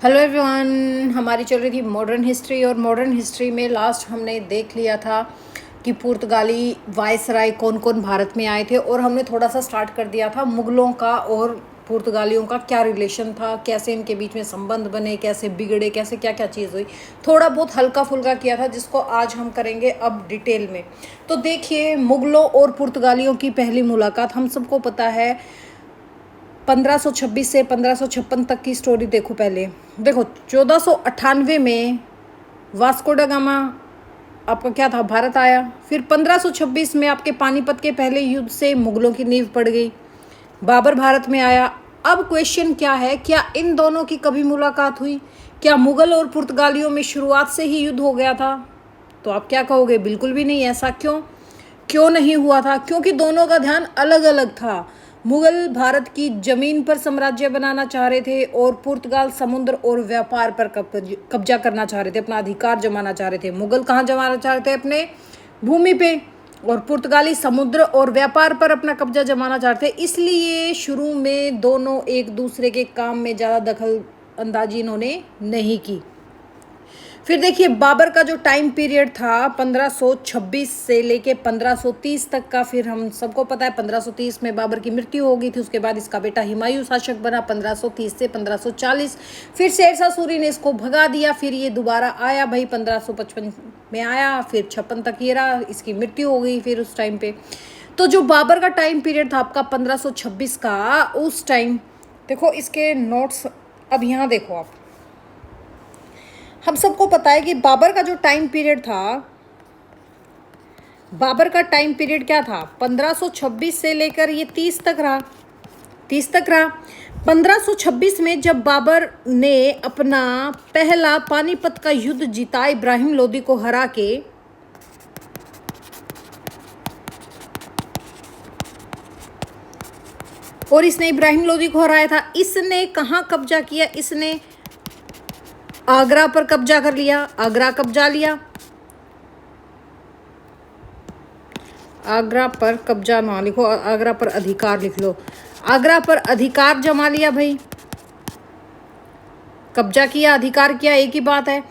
Hello everyone. हमारी चल रही थी मॉडर्न हिस्ट्री और मॉडर्न हिस्ट्री में लास्ट हमने देख लिया था कि पुर्तगाली वायसराय कौन कौन भारत में आए थे और हमने थोड़ा सा स्टार्ट कर दिया था मुगलों का और पुर्तगालियों का क्या रिलेशन था, कैसे इनके बीच में संबंध बने, कैसे बिगड़े, कैसे क्या क्या चीज़ हुई। थोड़ा बहुत हल्का फुल्का किया था जिसको आज हम करेंगे अब डिटेल में। तो देखिए, मुगलों और पुर्तगालियों की पहली मुलाकात हम सबको पता है 1526 से 1556 तक की स्टोरी। देखो पहले देखो 1498 में वास्को डा गामा आपका क्या था, भारत आया। फिर 1526 में आपके पानीपत के पहले युद्ध से मुगलों की नींव पड़ गई, बाबर भारत में आया। अब क्वेश्चन क्या है, क्या इन दोनों की कभी मुलाकात हुई? क्या मुगल और पुर्तगालियों में शुरुआत से ही युद्ध हो गया था? तो आप क्या कहोगे, बिल्कुल भी नहीं। ऐसा क्यों क्यों नहीं हुआ था? क्योंकि दोनों का ध्यान अलग अलग था। मुगल भारत की जमीन पर साम्राज्य बनाना चाह रहे थे और पुर्तगाल समुद्र और व्यापार पर कब्जा करना चाह रहे थे, अपना अधिकार जमाना चाह रहे थे। मुगल कहाँ जमाना चाह रहे थे? अपने भूमि पे। और पुर्तगाली समुद्र और व्यापार पर अपना कब्जा जमाना चाह रहे थे। इसलिए शुरू में दोनों एक दूसरे के काम में ज़्यादा दखल अंदाजी इन्होंने नहीं की। फिर देखिए, बाबर का जो टाइम पीरियड था 1526 से लेके 1530 तक का, फिर हम सबको पता है 1530 में बाबर की मृत्यु हो गई थी। उसके बाद इसका बेटा हुमायूं शासक बना 1530 से 1540। फिर शेरशाह सूरी ने इसको भगा दिया। फिर ये दोबारा आया भाई, 1555 में आया, फिर 56 तक ये रहा, इसकी मृत्यु हो गई फिर उस टाइम पे। तो जो बाबर का टाइम पीरियड था आपका 1526 का, उस टाइम देखो इसके नोट्स। अब यहाँ देखो आप, हम सबको पता है कि बाबर का जो टाइम पीरियड था, बाबर का टाइम पीरियड क्या था? 1526 से लेकर ये 30 तक रहा, 30 तक रहा। 1526 में जब बाबर ने अपना पहला पानीपत का युद्ध जीता इब्राहिम लोदी को हरा के, और इसने इब्राहिम लोदी को हराया था। इसने कहाँ कब्जा किया? इसने आगरा पर कब्जा कर लिया, आगरा कब्जा लिया। आगरा पर कब्जा ना लिखो, आगरा पर अधिकार लिख लो। आगरा पर अधिकार जमा लिया भाई, कब्जा किया, अधिकार किया, एक ही बात है।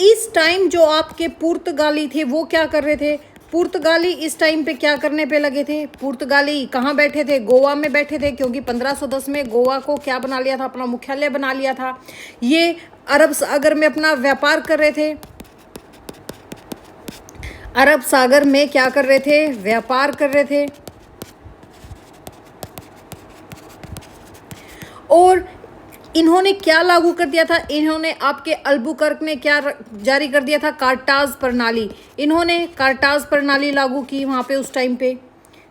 इस टाइम जो आपके पुर्तगाली थे वो क्या कर रहे थे? पुर्तगाली इस टाइम पे क्या करने पे लगे थे? पुर्तगाली कहाँ बैठे थे? गोवा में बैठे थे, क्योंकि 1510 में गोवा को क्या बना लिया था? अपना मुख्यालय बना लिया था। ये अरब सागर में अपना व्यापार कर रहे थे, अरब सागर में क्या कर रहे थे? व्यापार कर रहे थे। और इन्होंने क्या लागू कर दिया था? इन्होंने आपके अल्बुकर्क ने क्या जारी कर दिया था? कार्टाज प्रणाली। इन्होंने कार्टाज प्रणाली लागू की वहां पे उस टाइम पे।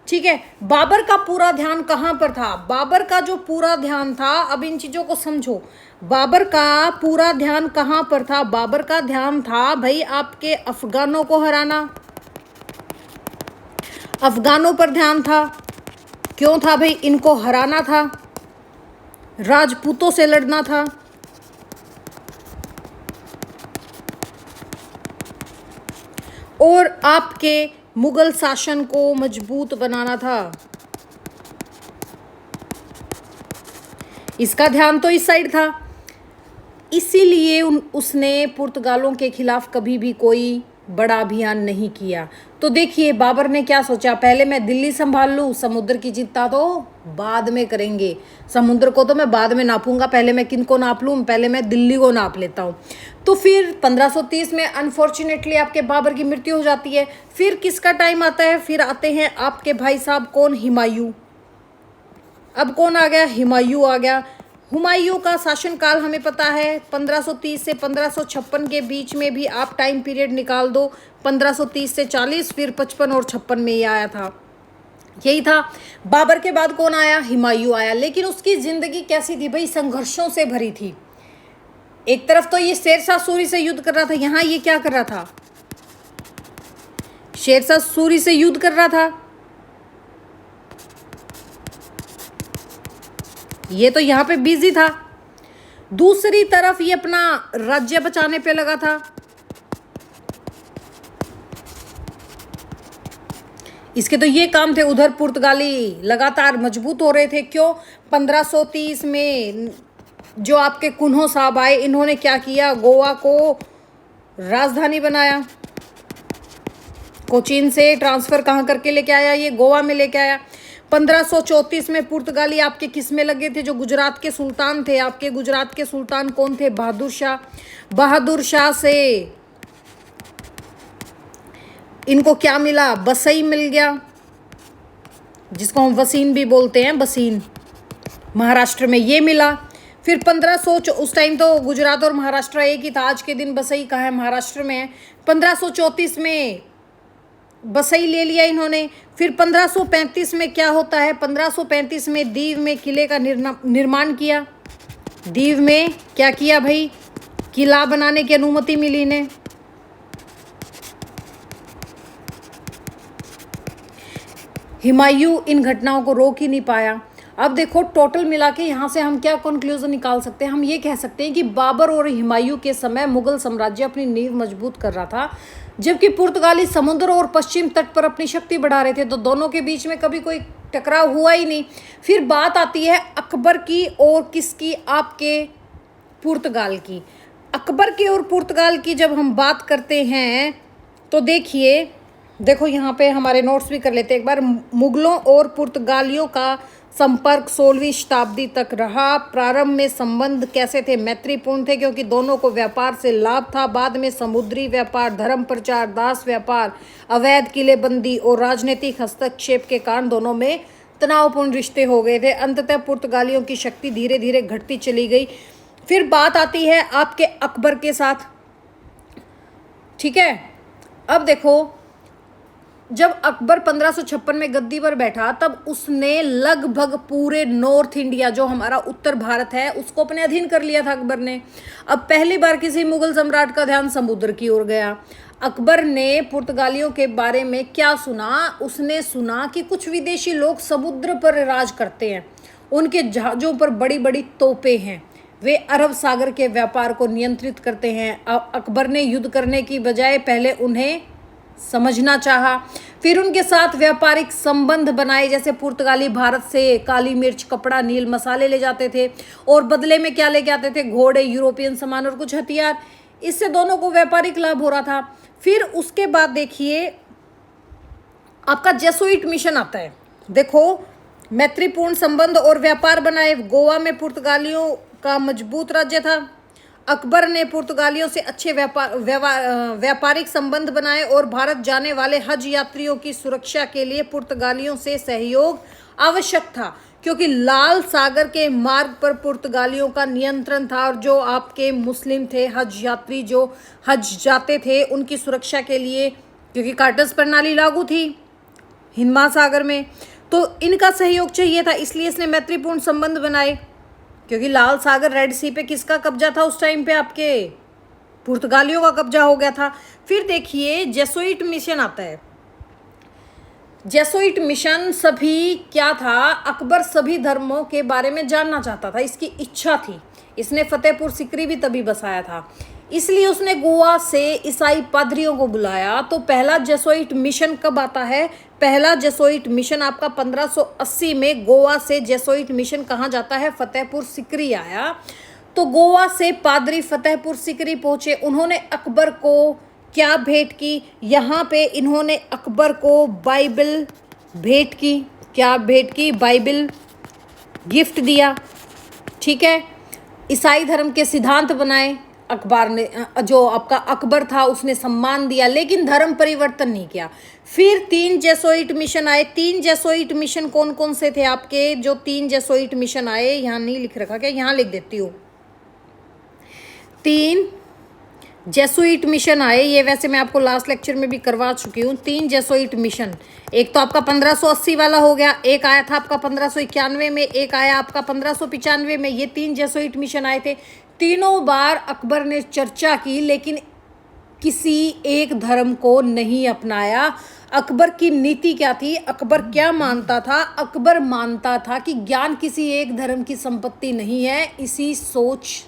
ठीक है, बाबर का पूरा ध्यान कहाँ पर था? बाबर का जो पूरा ध्यान था, अब इन चीजों को समझो, बाबर का पूरा ध्यान कहाँ पर था? बाबर का ध्यान था भाई आपके अफगानों को हराना, अफगानों पर ध्यान था। क्यों था भाई? इनको हराना था, राजपूतों से लड़ना था। और आपके मुगल शासन को मजबूत बनाना था। इसका ध्यान तो इस साइड था। इसीलिए उसने पुर्तगालों के खिलाफ कभी भी कोई बड़ा अभियान नहीं किया। तो देखिए, बाबर ने क्या सोचा, पहले मैं दिल्ली संभाल लूँ, समुद्र की चिंता तो बाद में करेंगे, समुद्र को तो मैं बाद में नापूंगा, पहले मैं किन को नाप लूँ? पहले मैं दिल्ली को नाप लेता हूँ। तो फिर 1530 में अनफॉर्चुनेटली आपके बाबर की मृत्यु हो जाती है। फिर किसका टाइम आता है? फिर आते हैं आपके भाई साहब, कौन? हुमायूं। अब कौन आ गया? हुमायूं आ गया। हुमायूं का शासनकाल हमें पता है 1530 से 1556 के बीच में भी आप टाइम पीरियड निकाल दो, 1530 से 40, फिर 55 और 56 में ये आया था, यही था। बाबर के बाद कौन आया? हुमायूं आया। लेकिन उसकी जिंदगी कैसी थी भाई? संघर्षों से भरी थी। एक तरफ तो ये शेरशाह सूरी से युद्ध कर रहा था, यहाँ ये क्या कर रहा था? शेरशाह सूरी से युद्ध कर रहा था। ये तो यहाँ पे बिजी था। दूसरी तरफ ये अपना राज्य बचाने पे लगा था। इसके तो ये काम थे। उधर पुर्तगाली लगातार मजबूत हो रहे थे। क्यों? 1530 में जो आपके कुन्हो साहब आए, इन्होंने क्या किया, गोवा को राजधानी बनाया। कोचीन से ट्रांसफर कहाँ करके लेके आया, ये गोवा में लेके आया। 1534 में पुर्तगाली आपके किस में लगे थे, जो गुजरात के सुल्तान थे। आपके गुजरात के सुल्तान कौन थे, बहादुर शाह। बहादुर शाह से इनको क्या मिला, बसई मिल गया, जिसको हम वसीन भी बोलते हैं, बसीन, महाराष्ट्र में ये मिला। फिर 1500, उस टाइम तो गुजरात और महाराष्ट्र एक ही था, आज के दिन बसई कहाँ है, महाराष्ट्र में है। 1534 में बसई ले लिया इन्होंने। फिर 1535 में क्या होता है, 1535 में दीव में किले का निर्माण किया। दीव में क्या किया भाई, किला बनाने की अनुमति मिली इन्हें। हुमायूं इन घटनाओं को रोक ही नहीं पाया। अब देखो टोटल मिला के यहाँ से हम क्या कंक्लूजन निकाल सकते हैं, हम ये कह सकते हैं कि बाबर और हुमायूं के समय मुगल साम्राज्य अपनी नींव मजबूत कर रहा था, जबकि पुर्तगाली समुद्र और पश्चिम तट पर अपनी शक्ति बढ़ा रहे थे। तो दोनों के बीच में कभी कोई टकराव हुआ ही नहीं। फिर बात आती है अकबर की और किसकी, आपके पुर्तगाल की। अकबर की और पुर्तगाल की जब हम बात करते हैं तो देखिए, देखो यहाँ पे हमारे नोट्स भी कर लेते हैं एक बार। मुगलों और पुर्तगालियों का संपर्क 16वीं शताब्दी तक रहा। प्रारंभ में संबंध कैसे थे, मैत्रीपूर्ण थे, क्योंकि दोनों को व्यापार से लाभ था। बाद में समुद्री व्यापार, धर्म प्रचार, दास व्यापार, अवैध किलेबंदी और राजनीतिक हस्तक्षेप के कारण दोनों में तनावपूर्ण रिश्ते हो गए थे। अंततः पुर्तगालियों की शक्ति धीरे धीरे घटती चली गई। फिर बात आती है आपके अकबर के साथ, ठीक है। अब देखो, जब अकबर 1556 में गद्दी पर बैठा, तब उसने लगभग पूरे नॉर्थ इंडिया, जो हमारा उत्तर भारत है, उसको अपने अधीन कर लिया था अकबर ने। अब पहली बार किसी मुगल सम्राट का ध्यान समुद्र की ओर गया। अकबर ने पुर्तगालियों के बारे में क्या सुना, उसने सुना कि कुछ विदेशी लोग समुद्र पर राज करते हैं, उनके जहाज़ों पर बड़ी बड़ी तोपें हैं, वे अरब सागर के व्यापार को नियंत्रित करते हैं। अकबर ने युद्ध करने की बजाय पहले उन्हें समझना चाहा। फिर उनके साथ व्यापारिक संबंध बनाए, जैसे पुर्तगाली भारत से काली मिर्च, कपड़ा, नील, मसाले ले जाते थे और बदले में क्या लेके आते थे, घोड़े, यूरोपियन सामान और कुछ हथियार। इससे दोनों को व्यापारिक लाभ हो रहा था। फिर उसके बाद देखिए आपका जेसुइट मिशन आता है। देखो, मैत्रीपूर्ण संबंध और व्यापार बनाए। गोवा में पुर्तगालियों का मजबूत राज्य था। अकबर ने पुर्तगालियों से अच्छे व्यापारिक संबंध बनाए और भारत जाने वाले हज यात्रियों की सुरक्षा के लिए पुर्तगालियों से सहयोग आवश्यक था, क्योंकि लाल सागर के मार्ग पर पुर्तगालियों का नियंत्रण था। और जो आपके मुस्लिम थे, हज यात्री जो हज जाते थे, उनकी सुरक्षा के लिए, क्योंकि कार्टस प्रणाली लागू थी हिंद महासागर में, तो इनका सहयोग चाहिए था। इसलिए इसने मैत्रीपूर्ण संबंध बनाए, क्योंकि लाल सागर, रेड सी पे किसका कब्जा था उस टाइम पे, आपके पुर्तगालियों का कब्जा हो गया था। फिर देखिए जेसुइट मिशन आता है। जेसुइट मिशन सभी क्या था, अकबर सभी धर्मों के बारे में जानना चाहता था, इसकी इच्छा थी। इसने फतेहपुर सिकरी भी तभी बसाया था, इसलिए उसने गोवा से ईसाई पादरियों को बुलाया। तो पहला जेसुइट मिशन कब आता है, पहला जेसुइट मिशन आपका 1580 में गोवा से जेसुइट मिशन कहाँ जाता है, फतेहपुर सिकरी आया। तो गोवा से पादरी फतेहपुर सिकरी पहुंचे। उन्होंने अकबर को क्या भेंट की, यहाँ पे इन्होंने अकबर को बाइबल भेंट की। क्या भेंट की, बाइबल गिफ्ट दिया, ठीक है। ईसाई धर्म के सिद्धांत बनाए अकबर ने, जो आपका अकबर था उसने सम्मान दिया, लेकिन धर्म परिवर्तन नहीं किया। फिर 3 जेसुइट मिशन आए। 3 जेसुइट मिशन कौन कौन से थे आपके, जो 3 जेसुइट मिशन आए, यहाँ नहीं लिख रखा क्या, यहाँ लिख देती हूँ। 3 जेसुइट मिशन आए, ये वैसे मैं आपको लास्ट लेक्चर में भी करवा चुकी हूँ। 3 जेसुइट मिशन, एक तो आपका 1580 वाला हो गया, एक आया था आपका 1591 में, एक आया आपका 1595 में। ये 3 जेसुइट मिशन आए थे। तीनों बार अकबर ने चर्चा की, लेकिन किसी एक धर्म को नहीं अपनाया। अकबर की नीति क्या थी, अकबर क्या मानता था, अकबर मानता था कि ज्ञान किसी एक धर्म की संपत्ति नहीं है। इसी सोच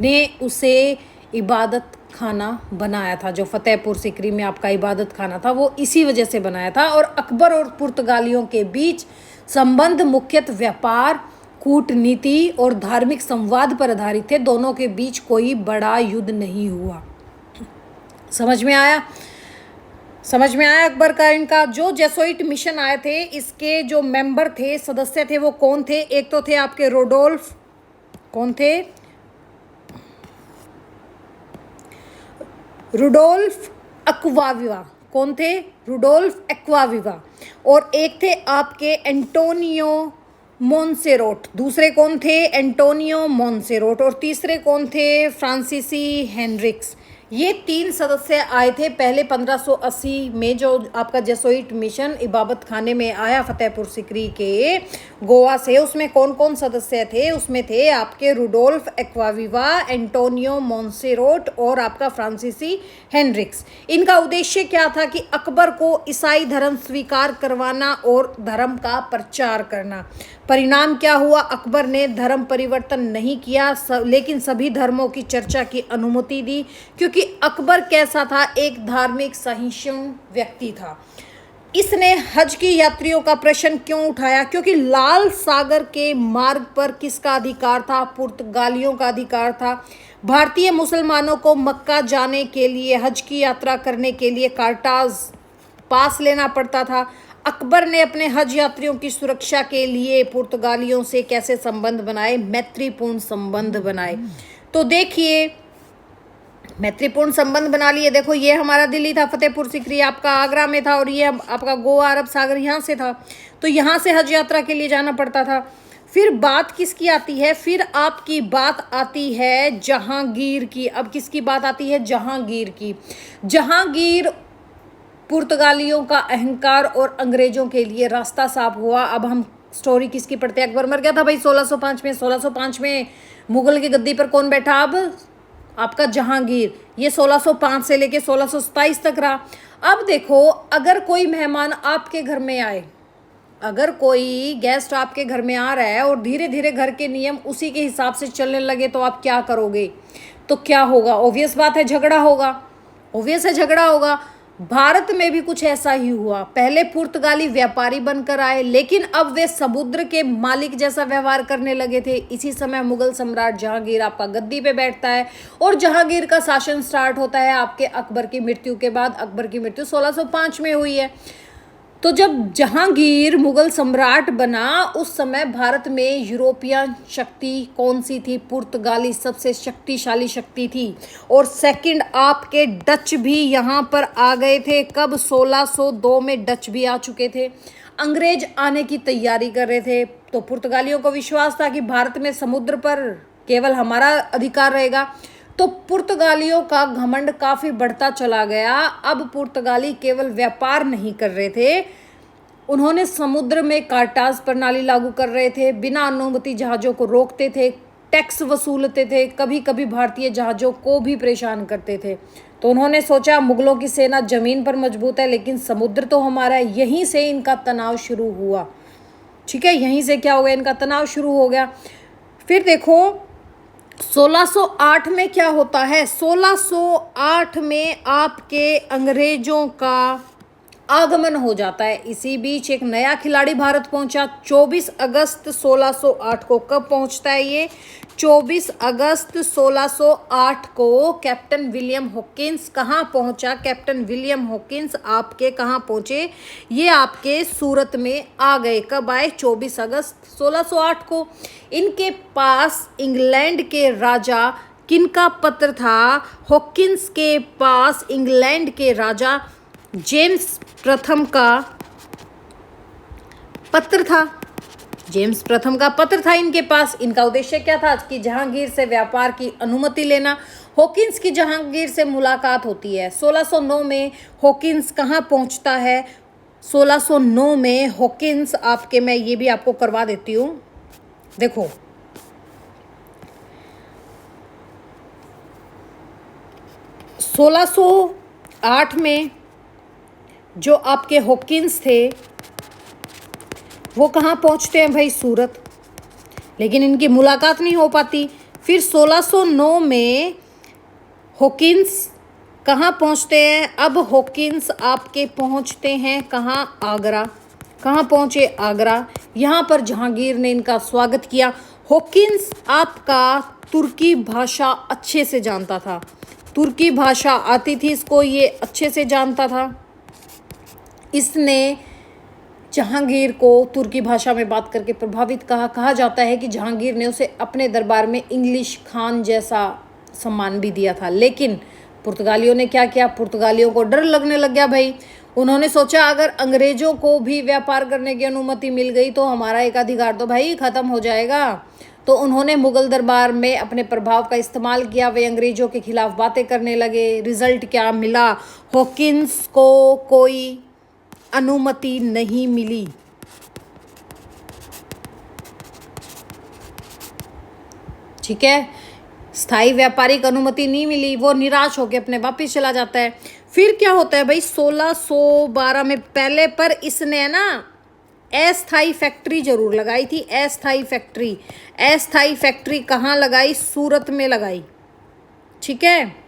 ने उसे इबादत खाना बनाया था, जो फतेहपुर सिकरी में आपका इबादत खाना था, वो इसी वजह से बनाया था। और अकबर और पुर्तगालियों के बीच संबंध मुख्यतः व्यापार कूटनीति और धार्मिक संवाद पर आधारित थे। दोनों के बीच कोई बड़ा युद्ध नहीं हुआ। समझ में आया? समझ में आया अकबर का इनका जो जेसुइट मिशन आए थे, इसके जो मेंबर थे, सदस्य थे, वो कौन थे? एक तो थे आपके रुडोल्फ, कौन थे? रुडोल्फ एक्वाविवा। कौन थे? रुडोल्फ एक्वाविवा। और एक थे आपके एंटोनियो मोन्सेरोट। दूसरे कौन थे? एंटोनियो मोन्सेरोट। और तीसरे कौन थे? फ्रांसीसी हेनरिक्स। ये 3 सदस्य आए थे पहले 1580 में, जो आपका जेसुइट मिशन इबादत खाने में आया फतेहपुर सिकरी के गोवा से। उसमें कौन कौन सदस्य थे? उसमें थे आपके रुडोल्फ एक्वाविवा, एंटोनियो मोन्सेरोट और आपका फ्रांसीसी हेनरिक्स। इनका उद्देश्य क्या था कि अकबर को ईसाई धर्म स्वीकार करवाना और धर्म का प्रचार करना। परिणाम क्या हुआ? अकबर ने धर्म परिवर्तन नहीं किया, लेकिन सभी धर्मों की चर्चा की अनुमति दी, क्योंकि अकबर कैसा था? एक धार्मिक सहिष्णु व्यक्ति था। इसने हज की यात्रियों का प्रश्न क्यों उठाया? क्योंकि लाल सागर के मार्ग पर किसका अधिकार था? पुर्तगालियों का अधिकार था। भारतीय मुसलमानों को मक्का जाने के लिए, हज की यात्रा करने के लिए कार्टाज पास लेना पड़ता था। अकबर ने अपने हज यात्रियों की सुरक्षा के लिए पुर्तगालियों से कैसे संबंध बनाए? मैत्रीपूर्ण संबंध बनाए। तो देखिए, मैत्रीपूर्ण संबंध बना लिए। देखो, ये हमारा दिल्ली था, फतेहपुर सिकरी आपका आगरा में था, और ये आपका गोवा अरब सागर यहाँ से था। तो यहाँ से हज यात्रा के लिए जाना पड़ता था। फिर बात किसकी आती है? फिर आपकी बात आती है जहांगीर की। अब किसकी बात आती है? जहांगीर की। जहांगीर पुर्तगालियों का अहंकार और अंग्रेजों के लिए रास्ता साफ हुआ। अब हम स्टोरी किसकी पढ़ते हैं? अकबर मर गया था भाई 1605 में। 1605 में मुगल की गद्दी पर कौन बैठा? अब आपका जहांगीर। ये 1605 से लेके 1627 तक रहा। अब देखो, अगर कोई मेहमान आपके घर में आए, अगर कोई गेस्ट आपके घर में आ रहा है और धीरे धीरे घर के नियम उसी के हिसाब से चलने लगे, तो आप क्या करोगे? तो क्या होगा? ऑब्वियस बात है, झगड़ा होगा। ऑब्वियस है, झगड़ा होगा। भारत में भी कुछ ऐसा ही हुआ। पहले पुर्तगाली व्यापारी बनकर आए, लेकिन अब वे समुद्र के मालिक जैसा व्यवहार करने लगे थे। इसी समय मुगल सम्राट जहांगीर आपका गद्दी पे बैठता है, और जहांगीर का शासन स्टार्ट होता है आपके अकबर की मृत्यु के बाद। अकबर की मृत्यु 1605 में हुई है। तो जब जहांगीर मुगल सम्राट बना, उस समय भारत में यूरोपियन शक्ति कौन सी थी? पुर्तगाली सबसे शक्तिशाली शक्ति थी। और सेकंड आपके डच भी यहाँ पर आ गए थे। कब? 1602 में डच भी आ चुके थे। अंग्रेज आने की तैयारी कर रहे थे। तो पुर्तगालियों को विश्वास था कि भारत में समुद्र पर केवल हमारा अधिकार रहेगा। तो पुर्तगालियों का घमंड काफ़ी बढ़ता चला गया। अब पुर्तगाली केवल व्यापार नहीं कर रहे थे, उन्होंने समुद्र में कार्टाज प्रणाली लागू कर रहे थे, बिना अनुमति जहाज़ों को रोकते थे, टैक्स वसूलते थे, कभी कभी भारतीय जहाज़ों को भी परेशान करते थे। तो उन्होंने सोचा, मुगलों की सेना ज़मीन पर मजबूत है, लेकिन समुद्र तो हमारा है। यहीं से इनका तनाव शुरू हुआ। ठीक है, यहीं से क्या हो गया? इनका तनाव शुरू हो गया। फिर देखो 1608 में क्या होता है? 1608 में आपके अंग्रेजों का आगमन हो जाता है। इसी बीच एक नया खिलाड़ी भारत पहुंचा 24 अगस्त 1608 को। कब पहुंचता है ये? 24 अगस्त 1608 को कैप्टन विलियम हॉकिंस कहाँ पहुंचा? कैप्टन विलियम हॉकिंस आपके कहाँ पहुंचे? ये आपके सूरत में आ गए। कब आए? 24 अगस्त 1608 को। इनके पास इंग्लैंड के राजा किनका पत्र था? हॉकिंस के पास इंग्लैंड के राजा जेम्स प्रथम का पत्र था। जेम्स प्रथम का पत्र था इनके पास। इनका उद्देश्य क्या था? कि जहांगीर से व्यापार की अनुमति लेना। हॉकिंस की जहांगीर से मुलाकात होती है 1609 में। हॉकिंस कहाँ पहुँचता है? 1609 में हॉकिंस आपके, मैं ये भी आपको करवा देती हूँ। देखो, (1608) में जो आपके हॉकिंस थे वो कहाँ पहुँचते हैं भाई? सूरत। लेकिन इनकी मुलाकात नहीं हो पाती। फिर 1609 में हॉकिंस कहाँ पहुँचते हैं? अब हॉकिंस आपके पहुँचते हैं कहाँ? आगरा। कहाँ पहुँचे? आगरा। यहाँ पर जहांगीर ने इनका स्वागत किया। हॉकिंस आपका तुर्की भाषा अच्छे से जानता था, तुर्की भाषा आती थी इसको, ये अच्छे से जानता था। इसने जहांगीर को तुर्की भाषा में बात करके प्रभावित कहा जाता है कि जहांगीर ने उसे अपने दरबार में इंग्लिश खान जैसा सम्मान भी दिया था। लेकिन पुर्तगालियों ने क्या किया? पुर्तगालियों को डर लगने लग गया भाई। उन्होंने सोचा अगर अंग्रेजों को भी व्यापार करने की अनुमति मिल गई तो हमारा एक अधिकार तो भाई खत्म हो जाएगा। तो उन्होंने मुगल दरबार में अपने प्रभाव का इस्तेमाल किया। वे अंग्रेजों के खिलाफ बातें करने लगे। रिजल्ट क्या मिला? हॉकिंस को कोई अनुमति नहीं मिली। ठीक है, स्थायी व्यापारिक अनुमति नहीं मिली। वो निराश होकर अपने वापिस चला जाता है। फिर क्या होता है भाई? 1612 में पहले पर इसने ना अस्थाई फैक्ट्री जरूर लगाई थी। अस्थाई फैक्ट्री, अस्थाई फैक्ट्री कहाँ लगाई? सूरत में लगाई। ठीक है,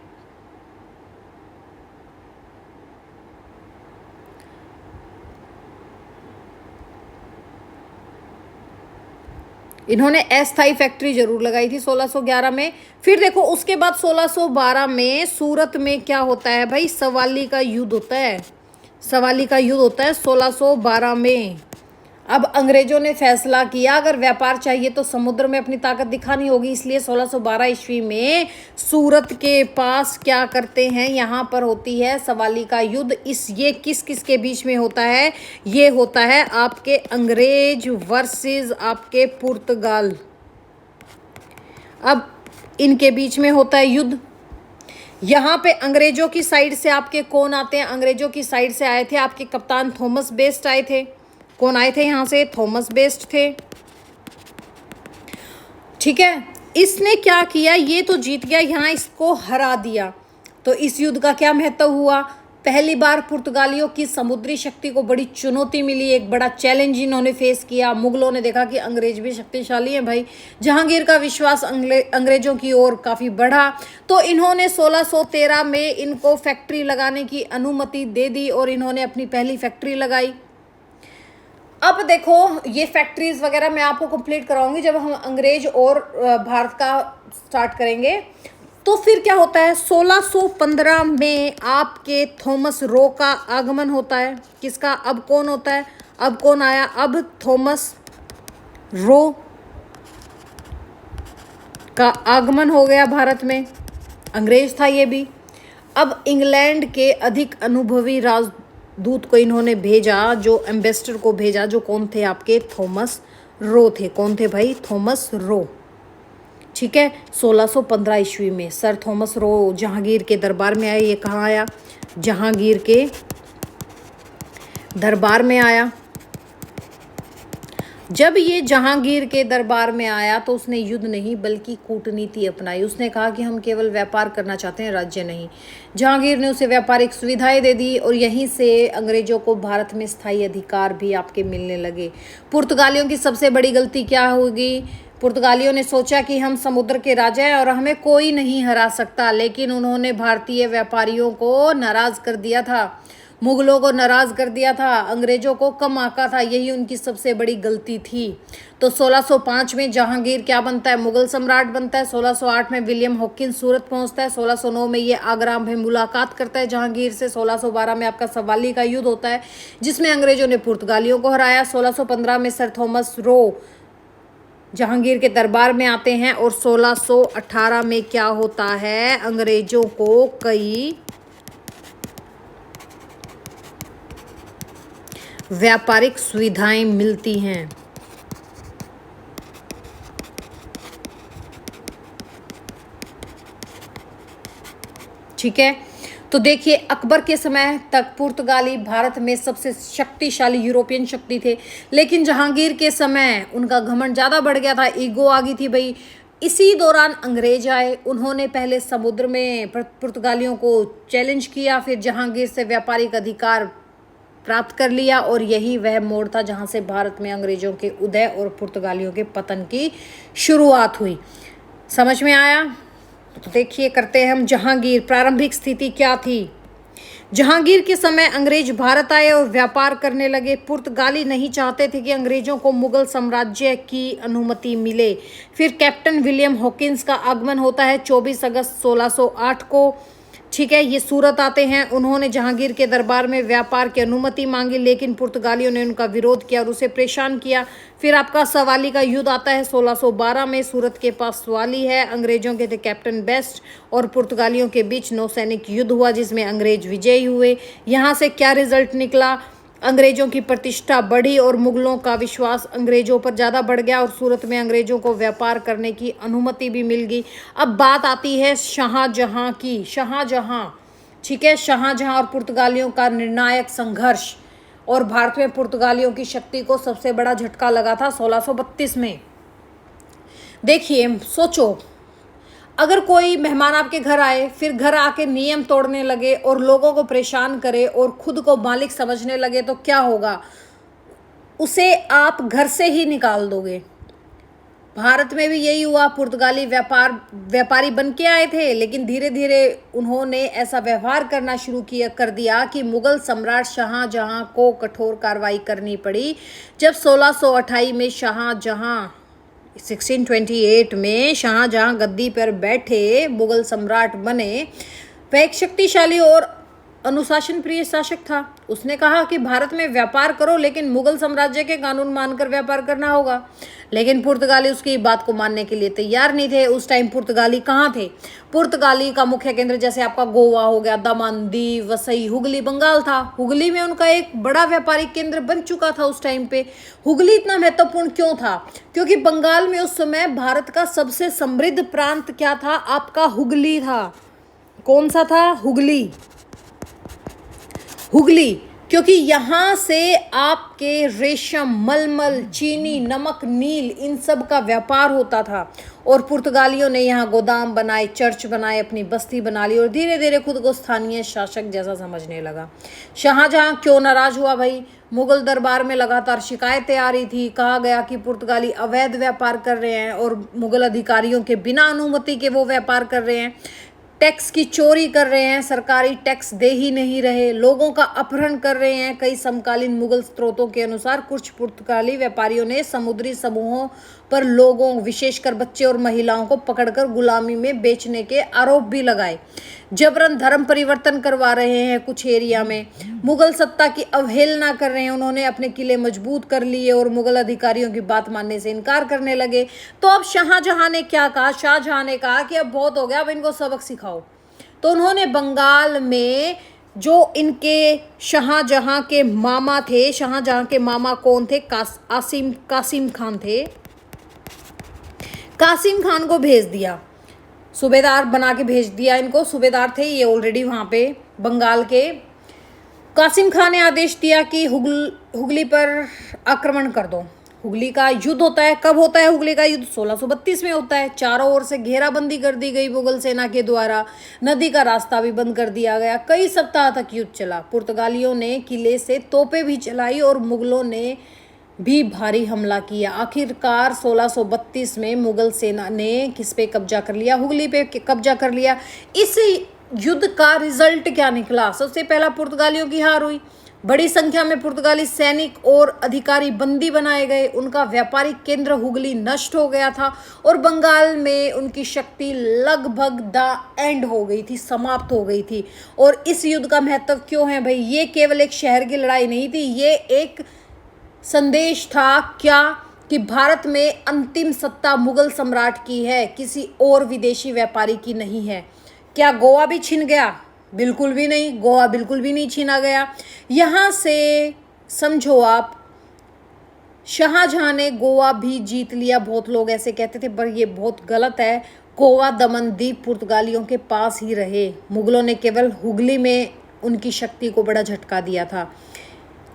इन्होंने अस्थाई फैक्ट्री जरूर लगाई थी 1611 में। फिर देखो उसके बाद 1612 में सूरत में क्या होता है भाई? सवाली का युद्ध होता है। सवाली का युद्ध होता है 1612 में। अब अंग्रेजों ने फैसला किया अगर व्यापार चाहिए तो समुद्र में अपनी ताकत दिखानी होगी, इसलिए 1612 ईस्वी में सूरत के पास क्या करते हैं? यहाँ पर होती है सवाली का युद्ध। ये किस किस के बीच में होता है? ये होता है आपके अंग्रेज वर्सेस आपके पुर्तगाल। अब इनके बीच में होता है युद्ध। यहाँ पे अंग्रेजों की साइड से आपके कौन आते हैं? अंग्रेजों की साइड से आए थे आपके कप्तान थॉमस बेस्ट आए थे। कौन आए थे यहाँ से? थॉमस बेस्ट थे। ठीक है, इसने क्या किया? ये तो जीत गया, यहाँ इसको हरा दिया। तो इस युद्ध का क्या महत्व हुआ? पहली बार पुर्तगालियों की समुद्री शक्ति को बड़ी चुनौती मिली, एक बड़ा चैलेंज इन्होंने फेस किया। मुगलों ने देखा कि अंग्रेज भी शक्तिशाली हैं भाई। जहांगीर का विश्वास अंग्रेजों की ओर काफ़ी बढ़ा, तो इन्होंने 1613 में इनको फैक्ट्री लगाने की अनुमति दे दी और इन्होंने अपनी पहली फैक्ट्री लगाई। अब देखो ये फैक्ट्रीज वगैरह मैं आपको कंप्लीट कराऊंगी जब हम अंग्रेज और भारत का स्टार्ट करेंगे। तो फिर क्या होता है? 1615 में आपके थॉमस रो का आगमन होता है। किसका? अब कौन होता है? अब कौन आया? अब थॉमस रो का आगमन हो गया भारत में। अंग्रेज था ये भी। अब इंग्लैंड के अधिक अनुभवी राजदूत को इन्होंने भेजा, जो एम्बेसडर को भेजा, जो कौन थे? आपके थॉमस रो थे। कौन थे भाई? Thomas Roe. ठीक है, 1615 ईस्वी में सर थॉमस रो जहांगीर के दरबार में आए। ये कहाँ आया? जहांगीर के दरबार में आया। जब ये जहांगीर के दरबार में आया तो उसने युद्ध नहीं बल्कि कूटनीति अपनाई। उसने कहा कि हम केवल व्यापार करना चाहते हैं, राज्य नहीं। जहांगीर ने उसे व्यापारिक सुविधाएं दे दी और यहीं से अंग्रेजों को भारत में स्थायी अधिकार भी आपके मिलने लगे। पुर्तगालियों की सबसे बड़ी गलती क्या होगी? पुर्तगालियों ने सोचा कि हम समुद्र के राजा हैं और हमें कोई नहीं हरा सकता, लेकिन उन्होंने भारतीय व्यापारियों को नाराज कर दिया था, मुगलों को नाराज कर दिया था, अंग्रेजों को कम आंका था। यही उनकी सबसे बड़ी गलती थी। तो 1605 में जहांगीर क्या बनता है? मुगल सम्राट बनता है। 1608 में विलियम हॉकिंस सूरत पहुंचता है। 1609 में ये आगरा में मुलाकात करता है जहांगीर से। 1612 में आपका सवाली का युद्ध होता है जिसमें अंग्रेजों ने पुर्तगालियों को हराया। 1615 में सर थॉमस रो जहांगीर के दरबार में आते हैं और 1618 में क्या होता है? अंग्रेजों को कई व्यापारिक सुविधाएं मिलती हैं। ठीक है, तो देखिए अकबर के समय तक पुर्तगाली भारत में सबसे शक्तिशाली यूरोपियन शक्ति थे, लेकिन जहांगीर के समय उनका घमंड ज़्यादा बढ़ गया था, ईगो आ गई थी भाई। इसी दौरान अंग्रेज आए, उन्होंने पहले समुद्र में पुर्तगालियों को चैलेंज किया, फिर जहांगीर से व्यापारिक अधिकार प्राप्त कर लिया और यही वह मोड़ था जहां से भारत में अंग्रेजों के उदय और पुर्तगालियों के पतन की शुरुआत हुई। समझ में आया? तो देखिए करते हैं हम जहांगीर। प्रारंभिक स्थिति क्या थी? जहांगीर के समय अंग्रेज भारत आए और व्यापार करने लगे। पुर्तगाली नहीं चाहते थे कि अंग्रेजों को मुगल साम्राज्य की अनुमति मिले। फिर कैप्टन विलियम हॉकिंस का आगमन होता है 24 अगस्त 1608 को। ठीक है, ये सूरत आते हैं। उन्होंने जहांगीर के दरबार में व्यापार की अनुमति मांगी, लेकिन पुर्तगालियों ने उनका विरोध किया और उसे परेशान किया। फिर आपका सवाली का युद्ध आता है 1612 में। सूरत के पास सवाली है, अंग्रेजों के थे कैप्टन बेस्ट और पुर्तगालियों के बीच नौसैनिक युद्ध हुआ, जिसमें अंग्रेज विजयी हुए। यहाँ से क्या रिजल्ट निकला? अंग्रेजों की प्रतिष्ठा बढ़ी और मुगलों का विश्वास अंग्रेजों पर ज़्यादा बढ़ गया और सूरत में अंग्रेजों को व्यापार करने की अनुमति भी मिल गई। अब बात आती है शाहजहां की। शाहजहां, ठीक है, शाहजहां और पुर्तगालियों का निर्णायक संघर्ष। और भारत में पुर्तगालियों की शक्ति को सबसे बड़ा झटका लगा था 1632 में। देखिए, सोचो, अगर कोई मेहमान आपके घर आए, फिर घर आके नियम तोड़ने लगे और लोगों को परेशान करे और खुद को मालिक समझने लगे, तो क्या होगा? उसे आप घर से ही निकाल दोगे। भारत में भी यही हुआ। पुर्तगाली व्यापारी बन के आए थे, लेकिन धीरे धीरे उन्होंने ऐसा व्यवहार करना शुरू कर दिया कि मुगल सम्राट शाहजहां को कठोर कार्रवाई करनी पड़ी। जब 1628 में 1628 में शाहजहां गद्दी पर बैठे, मुगल सम्राट बने। वह एक शक्तिशाली और अनुशासन प्रिय शासक था। उसने कहा कि भारत में व्यापार करो, लेकिन मुगल साम्राज्य के कानून मानकर व्यापार करना होगा। लेकिन पुर्तगाली उसकी बात को मानने के लिए तैयार नहीं थे। उस टाइम पुर्तगाली कहाँ थे? पुर्तगाली का मुख्य केंद्र जैसे आपका गोवा हो गया, दमन, दीव, वसई, हुगली, बंगाल था। हुगली में उनका एक बड़ा व्यापारिक केंद्र बन चुका था उस टाइम पे। हुगली इतना महत्वपूर्ण क्यों था? क्योंकि बंगाल में उस समय भारत का सबसे समृद्ध प्रांत क्या था? आपका हुगली था। कौन सा था? हुगली। हुगली, क्योंकि यहाँ से आपके रेशम, मलमल, चीनी, नमक, नील, इन सब का व्यापार होता था। और पुर्तगालियों ने यहाँ गोदाम बनाए, चर्च बनाए, अपनी बस्ती बना ली और धीरे धीरे खुद को स्थानीय शासक जैसा समझने लगा। शाहजहां क्यों नाराज हुआ भाई? मुगल दरबार में लगातार शिकायतें आ रही थी। कहा गया कि पुर्तगाली अवैध व्यापार कर रहे हैं और मुगल अधिकारियों के बिना अनुमति के वो व्यापार कर रहे हैं। टैक्स की चोरी कर रहे हैं, सरकारी टैक्स दे ही नहीं रहे, लोगों का अपहरण कर रहे हैं। कई समकालीन मुगल स्रोतों के अनुसार कुछ पुर्तगाली व्यापारियों ने समुद्री समूहों पर लोगों, विशेषकर बच्चे और महिलाओं को पकड़कर गुलामी में बेचने के आरोप भी लगाए। जबरन धर्म परिवर्तन करवा रहे हैं कुछ एरिया में। मुगल सत्ता की अवहेलना कर रहे हैं। उन्होंने अपने किले मजबूत कर लिए और मुगल अधिकारियों की बात मानने से इनकार करने लगे। तो अब शाहजहां ने क्या कहा? शाहजहां ने कहा कि अब बहुत हो गया, अब इनको सबक सिखाओ। तो उन्होंने बंगाल में जो इनके शाहजहां के मामा थे, शाहजहां के मामा कौन थे? कासिम खान थे। कासिम खान को भेज दिया, सूबेदार बना के भेज दिया इनको। सूबेदार थे ये ऑलरेडी वहाँ पे बंगाल के। कासिम खान ने आदेश दिया कि हुगली पर आक्रमण कर दो। हुगली का युद्ध होता है। कब होता है हुगली का युद्ध? 1632 में होता है। चारों ओर से घेराबंदी कर दी गई मुगल सेना के द्वारा। नदी का रास्ता भी बंद कर दिया गया। कई सप्ताह तक युद्ध चला। पुर्तगालियों ने किले से तोपें भी चलाई और मुगलों ने भी भारी हमला किया। आखिरकार 1632 में मुगल सेना ने किस पे कब्जा कर लिया? हुगली पे कब्जा कर लिया। इस युद्ध का रिजल्ट क्या निकला? सबसे पहला पुर्तगालियों की हार हुई। बड़ी संख्या में पुर्तगाली सैनिक और अधिकारी बंदी बनाए गए। उनका व्यापारिक केंद्र हुगली नष्ट हो गया था और बंगाल में उनकी शक्ति लगभग द एंड हो गई थी, समाप्त हो गई थी। और इस युद्ध का महत्व क्यों है भाई? ये केवल एक शहर की लड़ाई नहीं थी, ये एक संदेश था क्या? कि भारत में अंतिम सत्ता मुगल सम्राट की है, किसी और विदेशी व्यापारी की नहीं है। क्या गोवा भी छिन गया? बिल्कुल भी नहीं, गोवा बिल्कुल भी नहीं छीना गया। यहाँ से समझो आप, शाहजहां ने गोवा भी जीत लिया। बहुत लोग ऐसे कहते थे, पर ये बहुत गलत है। गोवा, दमन, दीव पुर्तगालियों के पास ही रहे। मुगलों ने केवल हुगली में उनकी शक्ति को बड़ा झटका दिया था।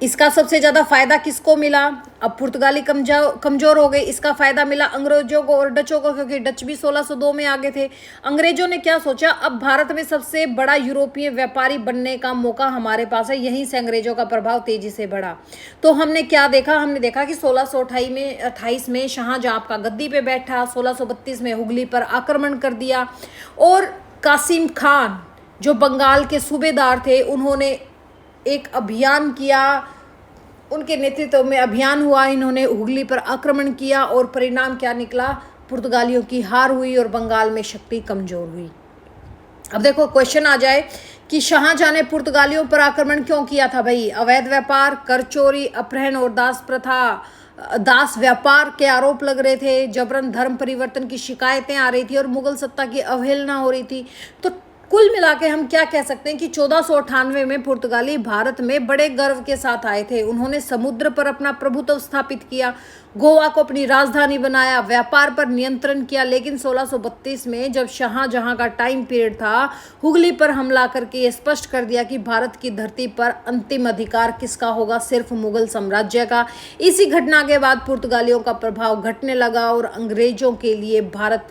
इसका सबसे ज़्यादा फायदा किसको मिला? अब पुर्तगाली कमजोर हो गए। इसका फायदा मिला अंग्रेजों को और डचों को, क्योंकि डच भी 1602 में आगे थे। अंग्रेजों ने क्या सोचा, अब भारत में सबसे बड़ा यूरोपीय व्यापारी बनने का मौका हमारे पास है। यहीं से अंग्रेजों का प्रभाव तेजी से बढ़ा। तो हमने क्या देखा? हमने देखा कि 1628 में शाहजहां आपका गद्दी पे बैठा। 1632 में हुगली पर आक्रमण कर दिया और कासिम खान जो बंगाल के सूबेदार थे, उन्होंने एक अभियान किया, उनके नेतृत्व में अभियान हुआ, इन्होंने हुगली पर आक्रमण किया और परिणाम क्या निकला, पुर्तगालियों की हार हुई और बंगाल में शक्ति कमजोर हुई। अब देखो क्वेश्चन आ जाए कि शाहजहां ने पुर्तगालियों पर आक्रमण क्यों किया था भाई? अवैध व्यापार, कर चोरी, अपहरण और दास प्रथा, दास व्यापार के आरोप लग रहे थे, जबरन धर्म परिवर्तन की शिकायतें आ रही थी और मुगल सत्ता की अवहेलना हो रही थी। तो कुल मिला के हम क्या कह सकते हैं कि 1498 में पुर्तगाली भारत में बड़े गर्व के साथ आए थे। उन्होंने समुद्र पर अपना प्रभुत्व स्थापित किया, गोवा को अपनी राजधानी बनाया, व्यापार पर नियंत्रण किया। लेकिन 1632 में जब शाहजहां का टाइम पीरियड था, हुगली पर हमला करके ये स्पष्ट कर दिया कि भारत की धरती पर अंतिम अधिकार किसका होगा, सिर्फ मुगल साम्राज्य का। इसी घटना के बाद पुर्तगालियों का प्रभाव घटने लगा और अंग्रेजों के लिए भारत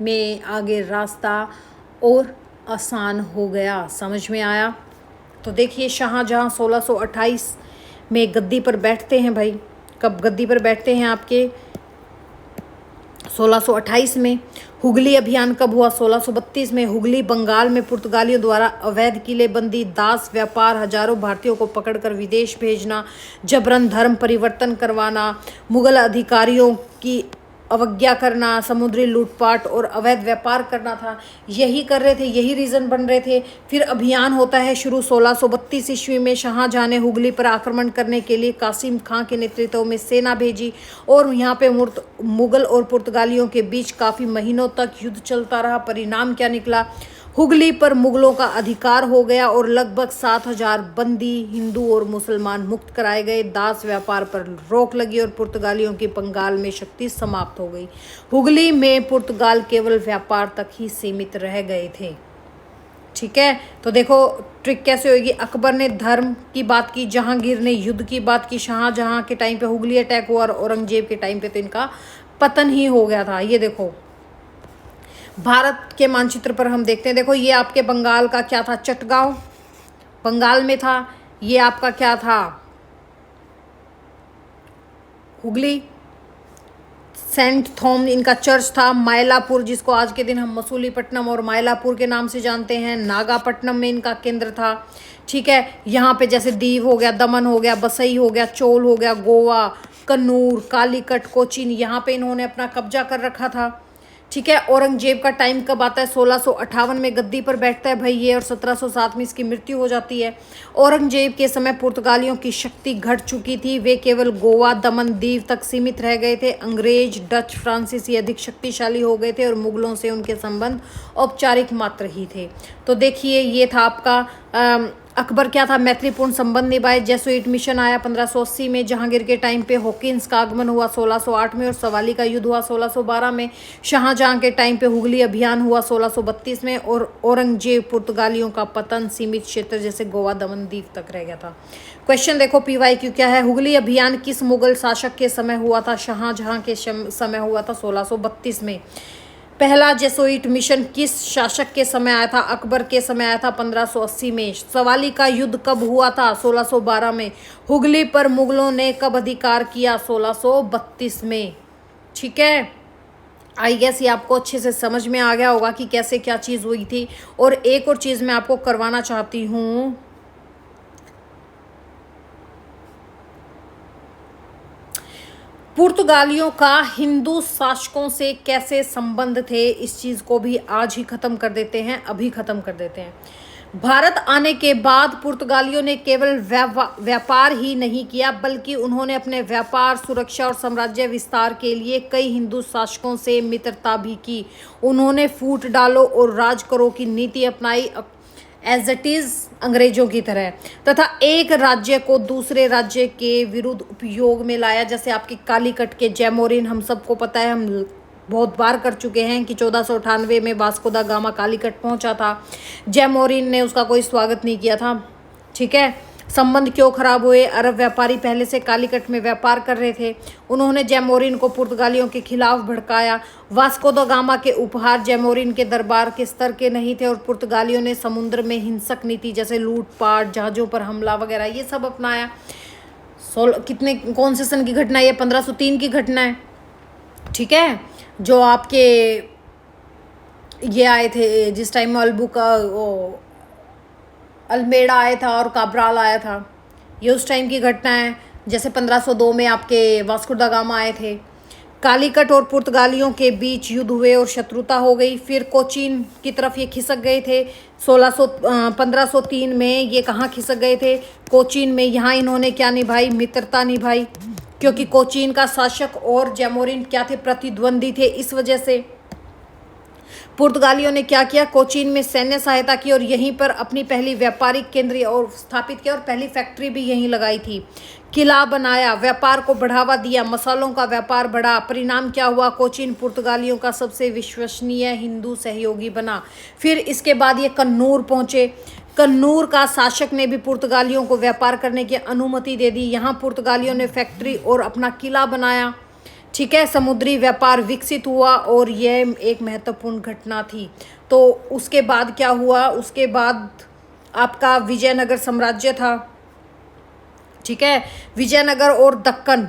में आगे रास्ता और आसान हो गया। समझ में आया? तो देखिए शाहजहां 1628 में गद्दी पर बैठते हैं भाई। कब गद्दी पर बैठते हैं आपके? 1628 में। हुगली अभियान कब हुआ? 1632 में। हुगली बंगाल में पुर्तगालियों द्वारा अवैध किलेबंदी, दास व्यापार, हजारों भारतीयों को पकड़कर विदेश भेजना, जबरन धर्म परिवर्तन करवाना, मुगल अधिकारियों की अवज्ञा करना, समुद्री लूटपाट और अवैध व्यापार करना था। यही कर रहे थे, यही रीज़न बन रहे थे। फिर अभियान होता है शुरू 1632 ईस्वी में। शाहजहां ने हुगली पर आक्रमण करने के लिए कासिम खां के नेतृत्व में सेना भेजी और यहाँ पे मुगल और पुर्तगालियों के बीच काफ़ी महीनों तक युद्ध चलता रहा। परिणाम क्या निकला? हुगली पर मुगलों का अधिकार हो गया और लगभग 7000 बंदी हिंदू और मुसलमान मुक्त कराए गए। दास व्यापार पर रोक लगी और पुर्तगालियों की बंगाल में शक्ति समाप्त हो गई। हुगली में पुर्तगाल केवल व्यापार तक ही सीमित रह गए थे। ठीक है, तो देखो ट्रिक कैसे होगी। अकबर ने धर्म की बात की, जहांगीर ने युद्ध की बात की, शाहजहां के टाइम पे हुगली अटैक हुआ और औरंगजेब के टाइम पे तो इनका पतन ही हो गया था। ये देखो भारत के मानचित्र पर हम देखते हैं, देखो ये आपके बंगाल का क्या था, चटगांव बंगाल में था। ये आपका क्या था, हुगली, सेंट थॉम इनका चर्च था। मायलापुर, जिसको आज के दिन हम मसूलीपट्टनम और मायलापुर के नाम से जानते हैं, नागापट्टनम में इनका केंद्र था। ठीक है, यहाँ पे जैसे दीव हो गया, दमन हो गया, बसई हो गया, चोल हो गया, गोवा, कन्नूर, कालीकट, कोचीन, यहाँ पे इन्होंने अपना कब्जा कर रखा था। ठीक है, औरंगजेब का टाइम कब आता है? 1658 में गद्दी पर बैठता है भाई ये और 1707 में इसकी मृत्यु हो जाती है। औरंगजेब के समय पुर्तगालियों की शक्ति घट चुकी थी, वे केवल गोवा, दमन, दीव तक सीमित रह गए थे। अंग्रेज, डच, फ्रांसीसी अधिक शक्तिशाली हो गए थे और मुगलों से उनके संबंध औपचारिक मात्र ही थे। तो देखिए ये था आपका अकबर क्या था, मैत्रीपूर्ण संबंध निभाए। जेसुइट मिशन आया 1580 में। जहांगीर के टाइम पे हॉकिंस का आगमन हुआ 1608 में और सवाली का युद्ध हुआ 1612 में। शाहजहां के टाइम पे हुगली अभियान हुआ 1632 में और औरंगजेब पुर्तगालियों का पतन सीमित क्षेत्र जैसे गोवा, दमन, दीव तक रह गया था। क्वेश्चन देखो PYQ क्या है, हुगली अभियान किस मुगल शासक के समय हुआ था? शाहजहां के समय हुआ था 1632 में। पहला जेसुइट मिशन किस शासक के समय आया था? अकबर के समय आया था 1580 में। सवाली का युद्ध कब हुआ था? 1612 में। हुगली पर मुगलों ने कब अधिकार किया? 1632 में। ठीक है, आई गेस ये आपको अच्छे से समझ में आ गया होगा कि कैसे क्या चीज़ हुई थी। और एक और चीज़ मैं आपको करवाना चाहती हूँ, पुर्तगालियों का हिंदू शासकों से कैसे संबंध थे, इस चीज़ को भी आज ही ख़त्म कर देते हैं, अभी ख़त्म कर देते हैं। भारत आने के बाद पुर्तगालियों ने केवल व्यापार ही नहीं किया, बल्कि उन्होंने अपने व्यापार, सुरक्षा और साम्राज्य विस्तार के लिए कई हिंदू शासकों से मित्रता भी की। उन्होंने फूट डालो और राज करो की नीति अपनाई, एज इट इज़ अंग्रेजों की तरह, तथा एक राज्य को दूसरे राज्य के विरुद्ध उपयोग में लाया। जैसे आपके कालीकट के जयमोरिन, हम सबको पता है, हम बहुत बार कर चुके हैं कि 1498 में वास्को दा गामा कालीकट पहुंचा था। जयमोरिन ने उसका कोई स्वागत नहीं किया था। ठीक है, संबंध क्यों खराब हुए? अरब व्यापारी पहले से कालीकट में व्यापार कर रहे थे, उन्होंने जयमोरिन को पुर्तगालियों के खिलाफ भड़काया। वास्को द गामा के उपहार जयमोरिन के दरबार के स्तर के नहीं थे और पुर्तगालियों ने समुद्र में हिंसक नीति जैसे लूटपाट, जहाज़ों पर हमला वगैरह ये सब अपनाया। कौन से सन की घटना है ये? 1503 की घटना है। ठीक है, जो आपके ये आए थे जिस टाइम में अल्मेड़ा आया था और काब्राल आया था। ये उस टाइम की घटना है। जैसे 1502 में आपके वास्को दा गामा आए थे। कालीकट और पुर्तगालियों के बीच युद्ध हुए और शत्रुता हो गई। फिर कोचीन की तरफ ये खिसक गए थे। 1503 में ये कहाँ खिसक गए थे? कोचीन में। यहाँ इन्होंने क्या निभाई? मित्रता निभाई, क्योंकि कोचीन का शासक और जैमोरिन क्या थे? प्रतिद्वंदी थे। इस वजह से पुर्तगालियों ने क्या किया? कोचीन में सैन्य सहायता की और यहीं पर अपनी पहली व्यापारिक केंद्र और स्थापित किया और पहली फैक्ट्री भी यहीं लगाई थी। किला बनाया, व्यापार को बढ़ावा दिया, मसालों का व्यापार बढ़ा। परिणाम क्या हुआ? कोचीन पुर्तगालियों का सबसे विश्वसनीय हिंदू सहयोगी बना। फिर इसके बाद ये कन्नूर पहुंचे। कन्नूर का शासक ने भी पुर्तगालियों को व्यापार करने की अनुमति दे दी। यहाँ पुर्तगालियों ने फैक्ट्री और अपना किला बनाया। ठीक है, समुद्री व्यापार विकसित हुआ और यह एक महत्वपूर्ण घटना थी। तो उसके बाद क्या हुआ? उसके बाद आपका विजयनगर साम्राज्य था। ठीक है, विजयनगर और दक्कन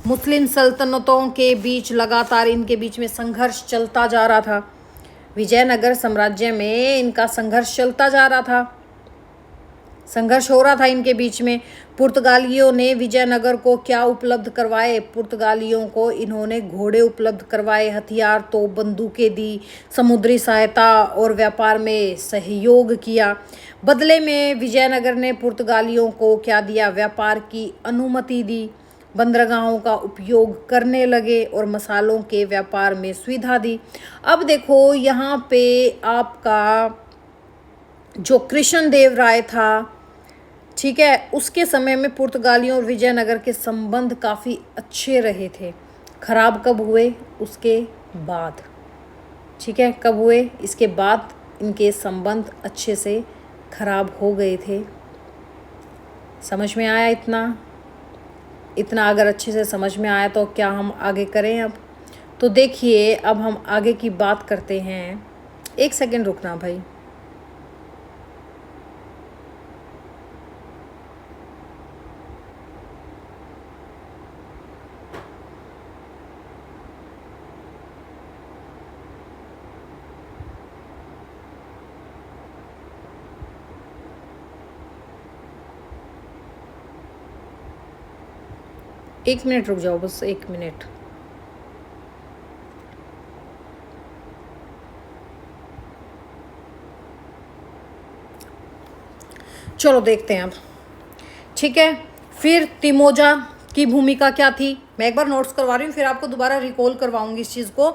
मुस्लिम सल्तनतों के बीच लगातार इनके बीच में संघर्ष चलता जा रहा था। विजयनगर साम्राज्य में इनका संघर्ष चलता जा रहा था, संघर्ष हो रहा था इनके बीच में। पुर्तगालियों ने विजयनगर को क्या उपलब्ध करवाए? पुर्तगालियों को इन्होंने घोड़े उपलब्ध करवाए, हथियार तो बंदूकें दी, समुद्री सहायता और व्यापार में सहयोग किया। बदले में विजयनगर ने पुर्तगालियों को क्या दिया? व्यापार की अनुमति दी, बंदरगाहों का उपयोग करने लगे और मसालों के व्यापार में सुविधा दी। अब देखो यहाँ पे आपका जो कृष्ण देव राय था, ठीक है, उसके समय में पुर्तगालियों और विजयनगर के संबंध काफ़ी अच्छे रहे थे। खराब कब हुए? उसके बाद। ठीक है, कब हुए? इसके बाद इनके संबंध अच्छे से खराब हो गए थे। समझ में आया इतना? इतना अगर अच्छे से समझ में आया तो क्या हम आगे करें अब? तो देखिए, अब हम आगे की बात करते हैं। एक सेकंड रुकना भाई। एक मिनट रुक जाओ, बस एक मिनट। चलो देखते हैं अब। ठीक है, फिर तिमोजा की भूमिका क्या थी? मैं एक बार नोट्स करवा रही हूँ, फिर आपको दोबारा रिकॉल करवाऊंगी इस चीज़ को।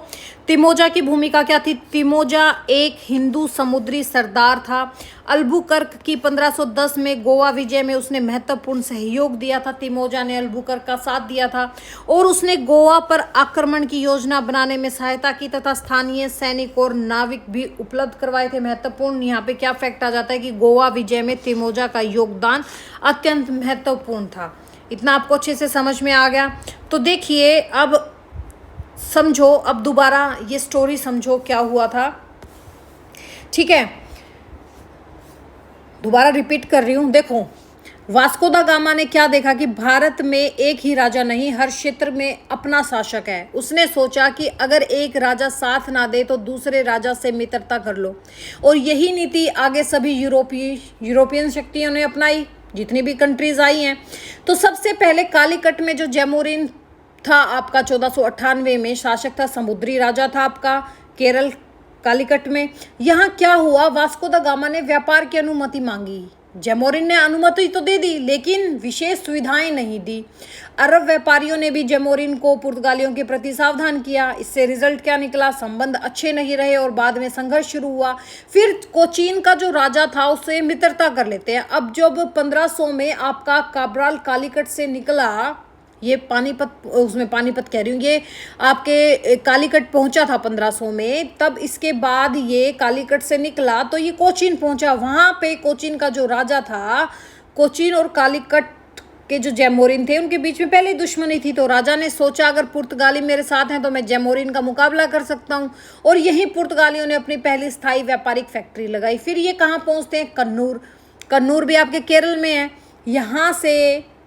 तिमोजा की भूमिका क्या थी? तिमोजा एक हिंदू समुद्री सरदार था। अल्बुकर्क की 1510 में गोवा विजय में उसने महत्वपूर्ण सहयोग दिया था। तिमोजा ने अल्बुकर्क का साथ दिया था और उसने गोवा पर आक्रमण की योजना बनाने में सहायता की तथा स्थानीय सैनिक और नाविक भी उपलब्ध करवाए थे। महत्वपूर्ण यहाँ पे क्या फैक्ट आ जाता है कि गोवा विजय में तिमोजा का योगदान अत्यंत महत्वपूर्ण था। इतना आपको अच्छे से समझ में आ गया? तो देखिए, अब समझो, अब दोबारा ये स्टोरी समझो क्या हुआ था। ठीक है, दोबारा रिपीट कर रही हूँ। देखो, वास्को दा गामा ने क्या देखा कि भारत में एक ही राजा नहीं, हर क्षेत्र में अपना शासक है। उसने सोचा कि अगर एक राजा साथ ना दे तो दूसरे राजा से मित्रता कर लो, और यही नीति आगे सभी यूरोपियन शक्तियों ने अपनाई, जितनी भी कंट्रीज आई हैं। तो सबसे पहले कालीकट में जो जैमोरिन था आपका 1498 में शासक था, समुद्री राजा था आपका केरल कालीकट में। यहाँ क्या हुआ? वास्को दा गामा ने व्यापार की अनुमति मांगी। जैमोरिन ने अनुमति तो दे दी लेकिन विशेष सुविधाएं नहीं दी। अरब व्यापारियों ने भी जैमोरिन को पुर्तगालियों के प्रति सावधान किया। इससे रिजल्ट क्या निकला? संबंध अच्छे नहीं रहे और बाद में संघर्ष शुरू हुआ। फिर कोचीन का जो राजा था उससे मित्रता कर लेते हैं। अब जब 1500 में आपका काब्राल कालीकट से निकला, ये पानीपत, उसमें पानीपत कह रही हूँ, ये आपके कालीकट पहुंचा था 1500 में। तब इसके बाद ये कालीकट से निकला तो ये कोचीन पहुंचा। वहाँ पे कोचीन का जो राजा था, कोचीन और कालीकट के जो जैमोरिन थे उनके बीच में पहले दुश्मनी थी। तो राजा ने सोचा अगर पुर्तगाली मेरे साथ हैं तो मैं जैमोरिन का मुकाबला कर सकता हूँ, और यहीं पुर्तगालियों ने अपनी पहली स्थायी व्यापारिक फैक्ट्री लगाई। फिर ये कहाँ पहुँचते हैं? कन्नूर। कन्नूर भी आपके केरल में है।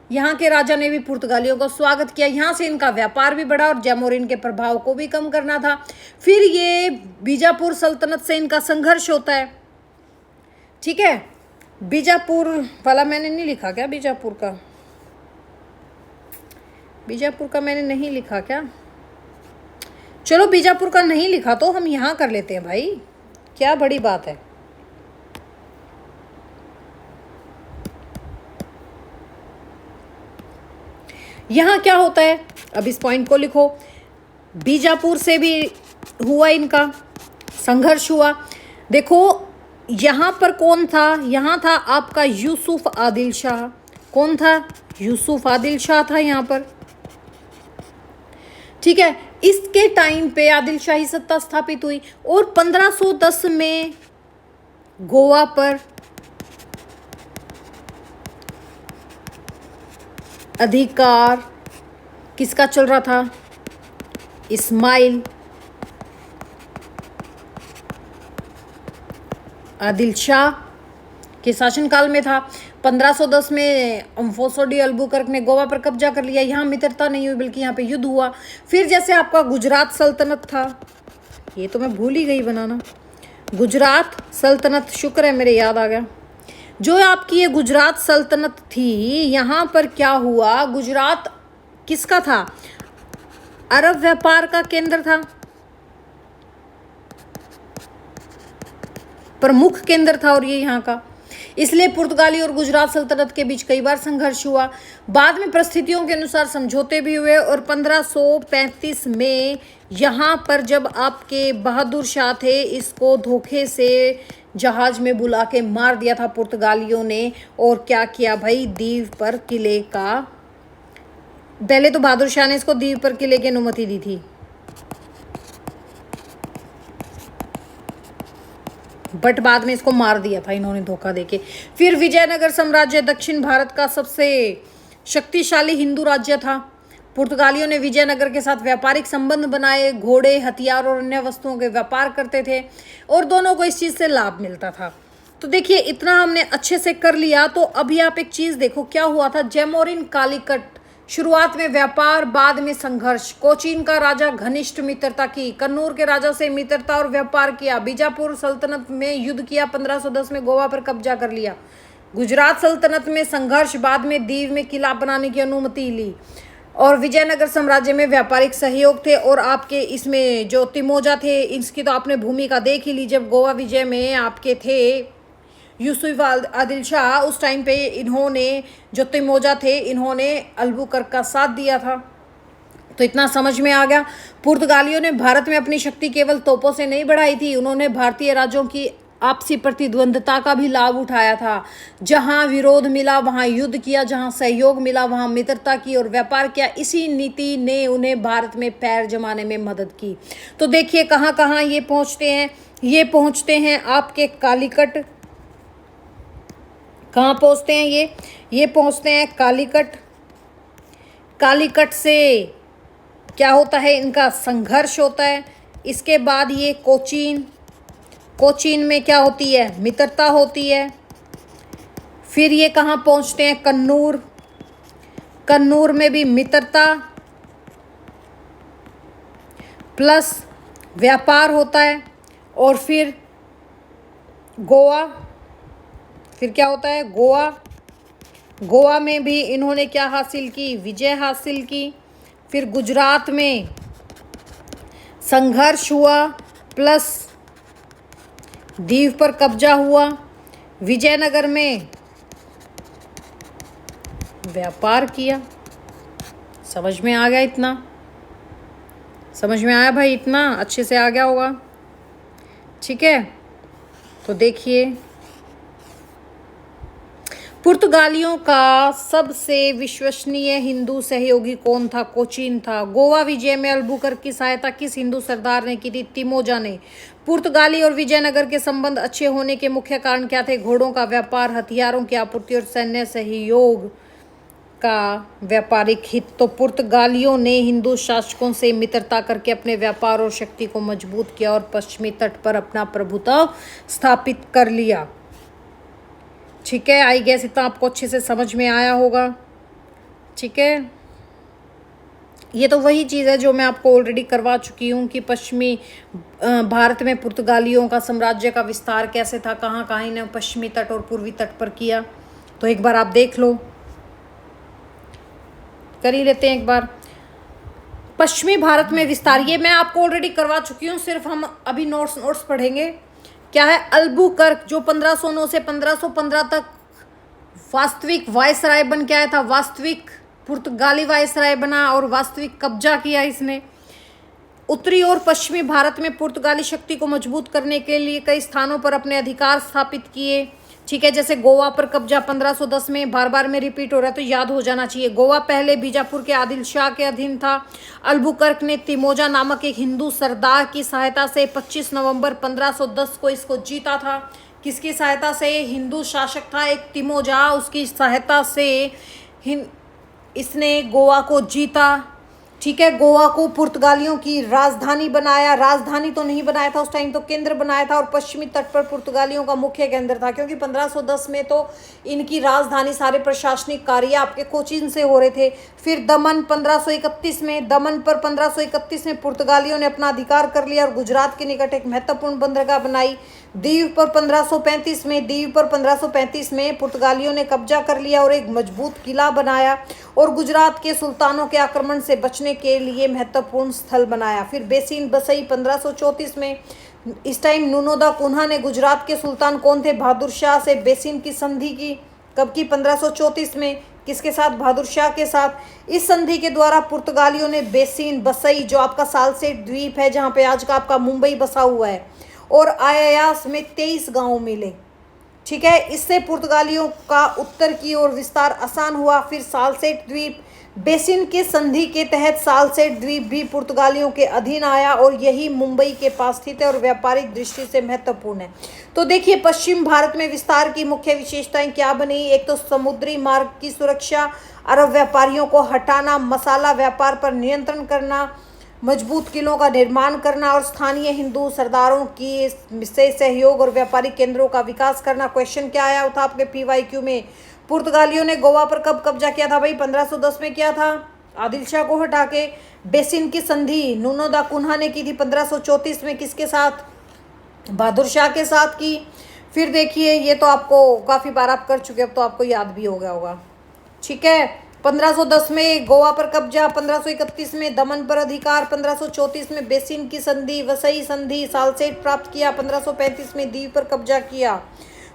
यहाँ के राजा ने भी पुर्तगालियों का स्वागत किया। यहाँ से इनका व्यापार भी बढ़ा और जैमोरिन के प्रभाव को भी कम करना था। फिर ये बीजापुर सल्तनत से इनका संघर्ष होता है। ठीक है, बीजापुर वाला मैंने नहीं लिखा क्या? बीजापुर का मैंने नहीं लिखा क्या? चलो बीजापुर का नहीं लिखा तो हम यहाँ कर लेते हैं भाई, क्या बड़ी बात है। यहाँ क्या होता है, अब इस पॉइंट को लिखो। बीजापुर से भी हुआ इनका संघर्ष हुआ। देखो यहाँ पर कौन था, यहाँ था आपका यूसुफ आदिल शाह। कौन था? यूसुफ आदिल शाह था यहाँ पर, ठीक है। इसके टाइम पे आदिल शाही सत्ता स्थापित हुई और 1510 में गोवा पर अधिकार किसका चल रहा था? इस्माइल आदिल शाह के शासनकाल में था। 1510 में अम्फोसो डी अल्बुकर्क ने गोवा पर कब्जा कर लिया। यहाँ मित्रता नहीं हुई बल्कि यहाँ पे युद्ध हुआ। फिर जैसे आपका गुजरात सल्तनत था, ये तो मैं भूल ही गई बनाना, गुजरात सल्तनत, शुक्र है मेरे याद आ गया। जो आपकी ये गुजरात सल्तनत थी, यहाँ पर क्या हुआ, गुजरात किसका था? अरब व्यापार का केंद्र था, प्रमुख केंद्र था और ये यहाँ का। इसलिए पुर्तगाली और गुजरात सल्तनत के बीच कई बार संघर्ष हुआ। बाद में परिस्थितियों के अनुसार समझौते भी हुए और 1535 में यहाँ पर जब आपके बहादुर शाह थे, इसको धोखे से जहाज में बुला के मार दिया था पुर्तगालियों ने। और क्या किया भाई, दीव पर किले का, पहले तो बहादुर शाह ने इसको दीव पर किले की अनुमति दी थी, बट बाद में इसको मार दिया था इन्होंने धोखा देके। फिर विजयनगर साम्राज्य दक्षिण भारत का सबसे शक्तिशाली हिंदू राज्य था। पुर्तगालियों ने विजयनगर के साथ व्यापारिक संबंध बनाए, घोड़े, हथियार और अन्य वस्तुओं के व्यापार करते थे और दोनों को इस चीज़ से लाभ मिलता था। तो देखिए इतना हमने अच्छे से कर लिया। तो अभी आप एक चीज़ देखो क्या हुआ था। जैमोरिन कालीकट, शुरुआत में व्यापार, बाद में संघर्ष। कोचीन का राजा घनिष्ठ मित्रता की, कन्नूर के राजा से मित्रता और व्यापार किया। बीजापुर सल्तनत में युद्ध किया, 1510 में गोवा पर कब्जा कर लिया। गुजरात सल्तनत में संघर्ष, बाद में दीव में किला बनाने की अनुमति ली और विजयनगर साम्राज्य में व्यापारिक सहयोग थे। और आपके इसमें जो तिमोजा थे, इसकी तो आपने भूमिका देख ही ली। जब गोवा विजय में आपके थे यूसुफ आदिल शाह, उस टाइम पे इन्होंने, जो तिमोजा थे, इन्होंने अल्बुकर्क का साथ दिया था। तो इतना समझ में आ गया। पुर्तगालियों ने भारत में अपनी शक्ति केवल तोपों से नहीं बढ़ाई थी, उन्होंने भारतीय राज्यों की आपसी प्रतिद्वंद्विता का भी लाभ उठाया था। जहां विरोध मिला वहां युद्ध किया, जहां सहयोग मिला वहां मित्रता की और व्यापार किया। इसी नीति ने उन्हें भारत में पैर जमाने में मदद की। तो देखिए कहाँ कहाँ ये पहुँचते हैं। ये पहुँचते हैं आपके कालीकट। कहाँ पहुँचते हैं ये पहुँचते हैं कालीकट। कालीकट से क्या होता है, इनका संघर्ष होता है। इसके बाद ये कोचीन, कोचीन में क्या होती है, मित्रता होती है। फिर ये कहाँ पहुँचते हैं, कन्नूर। कन्नूर में भी मित्रता प्लस व्यापार होता है। और फिर गोवा, फिर क्या होता है, गोवा। गोवा में भी इन्होंने क्या हासिल की, विजय हासिल की। फिर गुजरात में संघर्ष हुआ प्लस दीव पर कब्जा हुआ। विजयनगर में व्यापार किया। समझ में आ गया इतना? समझ में आया भाई? इतना अच्छे से आ गया होगा, ठीक है। तो देखिए पुर्तगालियों का सबसे विश्वसनीय हिंदू सहयोगी कौन था? कोचीन था। गोवा विजय में अल्बुकर्क की सहायता किस हिंदू सरदार ने की थी? तिमोजा ने। पुर्तगाली और विजयनगर के संबंध अच्छे होने के मुख्य कारण क्या थे? घोड़ों का व्यापार, हथियारों की आपूर्ति और सैन्य सहयोग का व्यापारिक हित। तो पुर्तगालियों ने हिंदू शासकों से मित्रता करके अपने व्यापार और शक्ति को मजबूत किया और पश्चिमी तट पर अपना प्रभुत्व स्थापित कर लिया। ठीक है, आई गेस इतना आपको अच्छे से समझ में आया होगा, ठीक है। ये तो वही चीज़ है जो मैं आपको ऑलरेडी करवा चुकी हूँ कि पश्चिमी भारत में पुर्तगालियों का साम्राज्य का विस्तार कैसे था, कहाँ कहाँ इन्हें पश्चिमी तट और पूर्वी तट पर किया। तो एक बार आप देख लो, कर ही लेते हैं एक बार। पश्चिमी भारत में विस्तार, ये मैं आपको ऑलरेडी करवा चुकी हूँ, सिर्फ हम अभी नोट्स पढ़ेंगे। क्या है? अल्बुकर्क जो 1509 से 1515 तक वास्तविक वायसराय बन के आया था, वास्तविक पुर्तगाली वायसराय बना और वास्तविक कब्जा किया इसने। उत्तरी और पश्चिमी भारत में पुर्तगाली शक्ति को मजबूत करने के लिए कई स्थानों पर अपने अधिकार स्थापित किए। ठीक है, जैसे गोवा पर कब्जा 1510 में, बार बार में रिपीट हो रहा है तो याद हो जाना चाहिए। गोवा पहले बीजापुर के आदिल शाह के अधीन था। अल्बुकर्क ने तिमोजा नामक एक हिंदू सरदार की सहायता से 25 नवंबर 1510 को इसको जीता था। किसकी सहायता से? हिंदू शासक था एक तिमोजा, उसकी सहायता से इसने गोवा को जीता। ठीक है, गोवा को पुर्तगालियों की राजधानी बनाया। राजधानी तो नहीं बनाया था उस टाइम, तो केंद्र बनाया था, और पश्चिमी तट पर पुर्तगालियों का मुख्य केंद्र था, क्योंकि 1510 में तो इनकी राजधानी, सारे प्रशासनिक कार्य आपके कोचीन से हो रहे थे। फिर दमन 1531 में, दमन पर 1531 में पुर्तगालियों ने अपना अधिकार कर लिया और गुजरात के निकट एक महत्वपूर्ण बंदरगाह बनाई। दीव पर 1535 में, दीव पर 1535 में पुर्तगालियों ने कब्जा कर लिया और एक मजबूत किला बनाया और गुजरात के सुल्तानों के आक्रमण से बचने के लिए महत्वपूर्ण स्थल बनाया। फिर बेसिन बसई 1534 में। इस टाइम नुनो दा कुन्हा ने, गुजरात के सुल्तान कौन थे? बहादुर शाह से बेसिन की संधि की। कब की? 1534 में। किसके साथ? बहादुर शाह के साथ। इस संधि के द्वारा पुर्तगालियों ने बेसिन बसई, जो आपका सालसेट द्वीप है जहाँ पे आज का आपका मुंबई बसा हुआ है, और आयायास में 23 गांव मिले। ठीक है, इससे पुर्तगालियों का उत्तर की ओर विस्तार आसान हुआ। फिर सालसेट द्वीप, बेसिन के संधि के तहत सालसेट द्वीप भी पुर्तगालियों के अधीन आया और यही मुंबई के पास स्थित है और व्यापारिक दृष्टि से महत्वपूर्ण है। तो देखिए, पश्चिम भारत में विस्तार की मुख्य विशेषताएं क्या बनी? एक तो समुद्री मार्ग की सुरक्षा, अरब व्यापारियों को हटाना, मसाला व्यापार पर नियंत्रण करना, मजबूत किलों का निर्माण करना और स्थानीय हिंदू सरदारों की से सहयोग और व्यापारिक केंद्रों का विकास करना। क्वेश्चन क्या आया था आपके PYQ में? पुर्तगालियों ने गोवा पर कब कब्जा किया था भाई? 1510 में किया था, आदिल शाह को हटा के। बेसिन की संधि नुनो दा कुन्हा ने की थी 1534 में, किसके साथ? बहादुर शाह के साथ की। फिर देखिए, ये तो आपको काफ़ी बार आप कर चुके, अब तो आपको याद भी हो गया होगा। ठीक है, 1510 में गोवा पर कब्जा, 1531 में दमन पर अधिकार, 1534 में बेसिन की संधि, वसई संधि, सालसेट प्राप्त किया, 1535 में दीव पर कब्जा किया।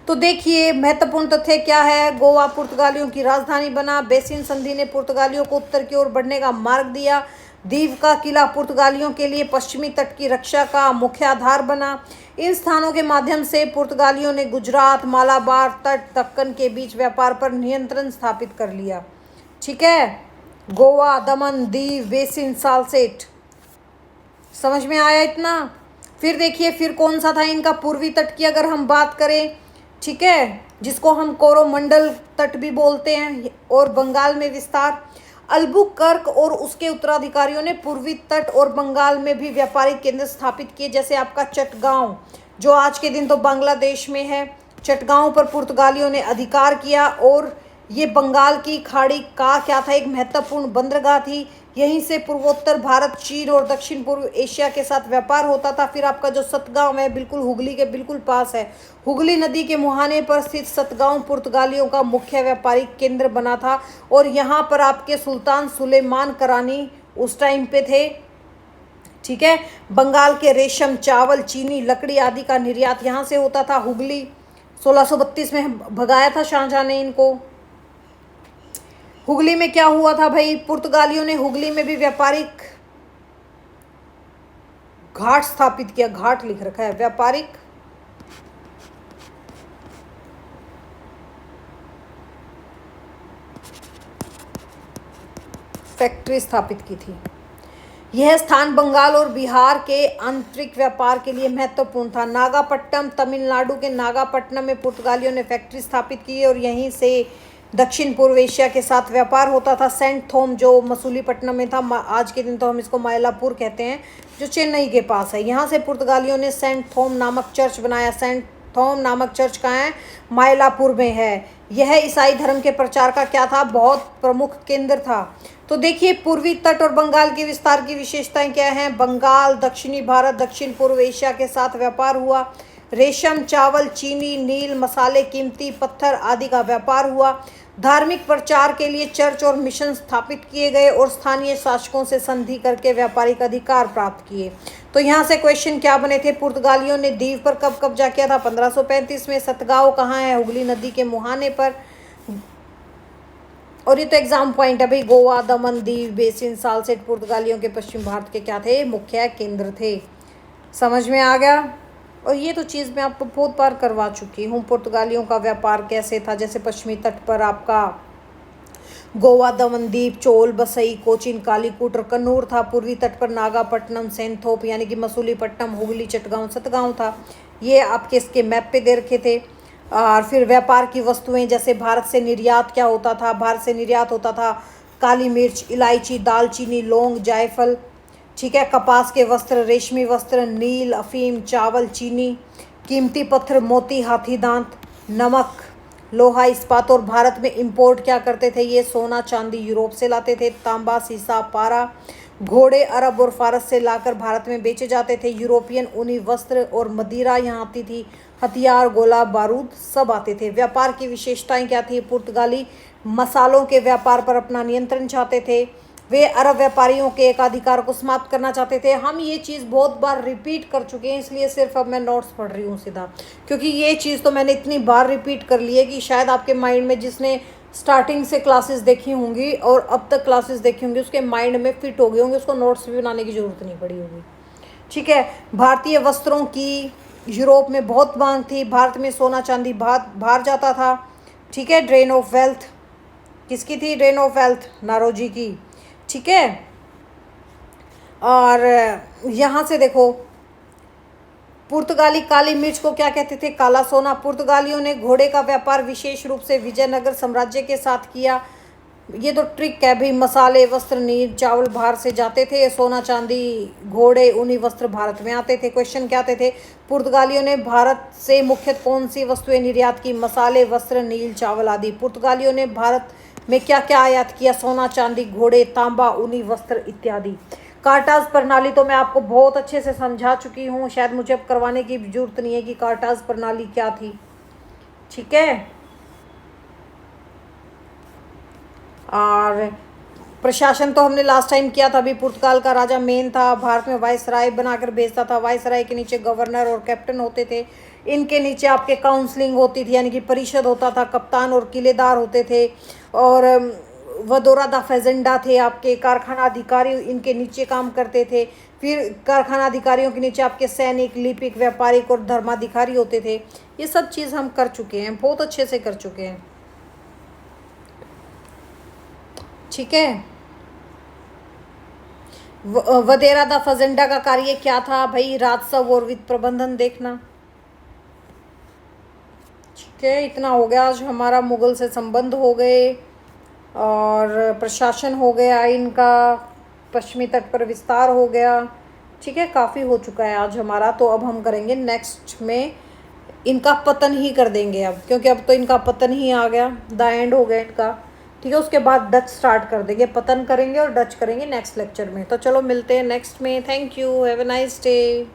तो देखिए, महत्वपूर्ण तथ्य क्या है? गोवा पुर्तगालियों की राजधानी बना, बेसिन संधि ने पुर्तगालियों को उत्तर की ओर बढ़ने का मार्ग दिया, दीव का किला पुर्तगालियों के लिए पश्चिमी तट की रक्षा का मुख्य आधार बना। इन स्थानों के माध्यम से पुर्तगालियों ने गुजरात, मालाबार तट, दक्कन के बीच व्यापार पर नियंत्रण स्थापित कर लिया। ठीक है, गोवा, दमन, दीव, बेसिन, सालसेट, समझ में आया इतना? फिर देखिए, फिर कौन सा था इनका पूर्वी तट की अगर हम बात करें, ठीक है, जिसको हम कोरोमंडल तट भी बोलते हैं, और बंगाल में विस्तार। अल्बुकर्क और उसके उत्तराधिकारियों ने पूर्वी तट और बंगाल में भी व्यापारिक केंद्र स्थापित किए, जैसे आपका चटगांव, जो आज के दिन तो बांग्लादेश में है। चटगांव पर पुर्तगालियों ने अधिकार किया और ये बंगाल की खाड़ी का क्या था? एक महत्वपूर्ण बंदरगाह थी। यहीं से पूर्वोत्तर भारत, चीन और दक्षिण पूर्व एशिया के साथ व्यापार होता था। फिर आपका जो सतगांव है, बिल्कुल हुगली के बिल्कुल पास है, हुगली नदी के मुहाने पर स्थित सतगांव पुर्तगालियों का मुख्य व्यापारिक केंद्र बना था, और यहाँ पर आपके सुल्तान सुलेमान करानी उस टाइम पे थे। ठीक है, बंगाल के रेशम, चावल, चीनी, लकड़ी आदि का निर्यात यहाँ से होता था। हुगली 1632 में भगाया था शाहजहां ने इनको। हुगली में क्या हुआ था भाई? पुर्तगालियों ने हुगली में भी व्यापारिक घाट स्थापित किया। घाट लिख रखा है, व्यापारिक फैक्ट्री स्थापित की थी। यह स्थान बंगाल और बिहार के आंतरिक व्यापार के लिए महत्वपूर्ण था। नागापट्टनम, तमिलनाडु के नागापट्टनम में पुर्तगालियों ने फैक्ट्री स्थापित की और यहीं से दक्षिण पूर्व एशिया के साथ व्यापार होता था। सेंट थोम जो मसूलीपट्टनम में था, आज के दिन तो हम इसको मायलापुर कहते हैं, जो चेन्नई के पास है, यहाँ से पुर्तगालियों ने सेंट थोम नामक चर्च बनाया। सेंट थोम नामक चर्च कहाँ है? मायलापुर में है। यह ईसाई धर्म के प्रचार का क्या था, बहुत प्रमुख केंद्र था। तो देखिए पूर्वी तट और बंगाल के विस्तार की विशेषताएं क्या हैं। बंगाल, दक्षिणी भारत, दक्षिण पूर्व एशिया के साथ व्यापार हुआ। रेशम, चावल, चीनी, नील, मसाले, कीमती पत्थर आदि का व्यापार हुआ। धार्मिक प्रचार के लिए चर्च और मिशन स्थापित किए गए और स्थानीय शासकों से संधि करके व्यापारिक अधिकार प्राप्त किए। तो यहाँ से क्वेश्चन क्या बने थे, पुर्तगालियों ने द्वीप पर कब कब्जा किया था, 1535 में। सतगांव कहाँ है, हुगली नदी के मुहाने पर। और ये तो एग्जाम पॉइंट है भाई, गोवा, दमन, दीव, बेसिन, सालसेट पुर्तगालियों के पश्चिम भारत के क्या थे, मुख्य केंद्र थे। समझ में आ गया। और ये तो चीज़ मैं आपको बहुत बार करवा चुकी हूँ, पुर्तगालियों का व्यापार कैसे था। जैसे पश्चिमी तट पर आपका गोवा, दमनदीप, चोल, बसई, कोचिन, कालीकूट और कन्नूर था। पूर्वी तट पर नागापट्टनम, सेंथोप यानी कि मसूलीपट्टनम, हुगली, चटगांव, सतगांव था। ये आपके इसके मैप पे दे रखे थे। और फिर व्यापार की वस्तुएं, जैसे भारत से निर्यात क्या होता था, भारत से निर्यात होता था काली मिर्च, इलायची, दालचीनी, लौंग, जायफल, ठीक है। कपास के वस्त्र, रेशमी वस्त्र, नील, अफीम, चावल, चीनी, कीमती पत्थर, मोती, हाथी दांत, नमक, लोहा, इस्पात। और भारत में इंपोर्ट क्या करते थे, ये सोना चांदी यूरोप से लाते थे। तांबा, सीसा, पारा, घोड़े अरब और फारस से लाकर भारत में बेचे जाते थे। यूरोपियन ऊनी वस्त्र और मदिरा यहाँ आती थी। हथियार, गोला बारूद सब आते थे। व्यापार की विशेषताएं क्या थी, पुर्तगाली मसालों के व्यापार पर अपना नियंत्रण चाहते थे। वे अरब व्यापारियों के एकाधिकार को समाप्त करना चाहते थे। हम ये चीज़ बहुत बार रिपीट कर चुके हैं, इसलिए सिर्फ अब मैं नोट्स पढ़ रही हूँ सीधा, क्योंकि ये चीज़ तो मैंने इतनी बार रिपीट कर ली है कि शायद आपके माइंड में, जिसने स्टार्टिंग से क्लासेस देखी होंगी और अब तक क्लासेस देखी होंगी, उसके माइंड में फिट हो गए होंगे, उसको नोट्स भी बनाने की ज़रूरत नहीं पड़ी होगी। ठीक है। भारतीय वस्त्रों की यूरोप में बहुत मांग थी। भारत में सोना चांदी बाहर जाता था। ठीक है। ड्रेन ऑफ वेल्थ किसकी थी, ड्रेन ऑफ वेल्थ नारोजी की। ठीक है। और यहाँ से देखो, पुर्तगाली काली मिर्च को क्या कहते थे, काला सोना। पुर्तगालियों ने घोड़े का व्यापार विशेष रूप से विजयनगर साम्राज्य के साथ किया। ये तो ट्रिक है भाई, मसाले, वस्त्र, नील, चावल बाहर से जाते थे, सोना चांदी, घोड़े, ऊनी वस्त्र भारत में आते थे। क्वेश्चन क्या आते थे, पुर्तगालियों ने भारत से मुख्यतः कौन सी वस्तुएं निर्यात की, मसाले, वस्त्र, नील, चावल आदि। पुर्तगालियों ने भारत में क्या क्या आयात किया, सोना चांदी, घोड़े, तांबा, ऊनी वस्त्र इत्यादि। कार्टाज प्रणाली तो मैं आपको बहुत अच्छे से समझा चुकी हूँ, शायद मुझे अब करवाने की जरूरत नहीं है कि कार्टाज प्रणाली क्या थी। ठीक है। और प्रशासन तो हमने लास्ट टाइम किया था। अभी पुर्तगाल का राजा मेन था, भारत में वायसराय बनाकर भेजता था। वायसराय के नीचे गवर्नर और कैप्टन होते थे। इनके नीचे आपके काउंसलिंग होती थी, यानी कि परिषद होता था। कप्तान और किलेदार होते थे। और वदोरा दा फेजेंडा थे आपके कारखाना अधिकारी, इनके नीचे काम करते थे। फिर कारखाना अधिकारियों के नीचे आपके सैनिक, लिपिक, व्यापारिक और धर्माधिकारी होते थे। ये सब चीज़ हम कर चुके हैं, बहुत अच्छे से कर चुके हैं। ठीक है। वदेरा दा फजेंडा का कार्य क्या था भाई, राजस्व और वित्त प्रबंधन देखना। ठीक है। इतना हो गया आज हमारा, मुगल से संबंध हो गए और प्रशासन हो गया इनका, पश्चिमी तट पर विस्तार हो गया। ठीक है। काफ़ी हो चुका है आज हमारा। तो अब हम करेंगे नेक्स्ट में इनका पतन ही कर देंगे अब, क्योंकि अब तो इनका पतन ही आ गया, द एंड हो गया इनका। ठीक है। उसके बाद डच स्टार्ट कर देंगे, पतन करेंगे और डच करेंगे नेक्स्ट लेक्चर में। तो चलो मिलते हैं नेक्स्ट में। Thank you, have a nice day.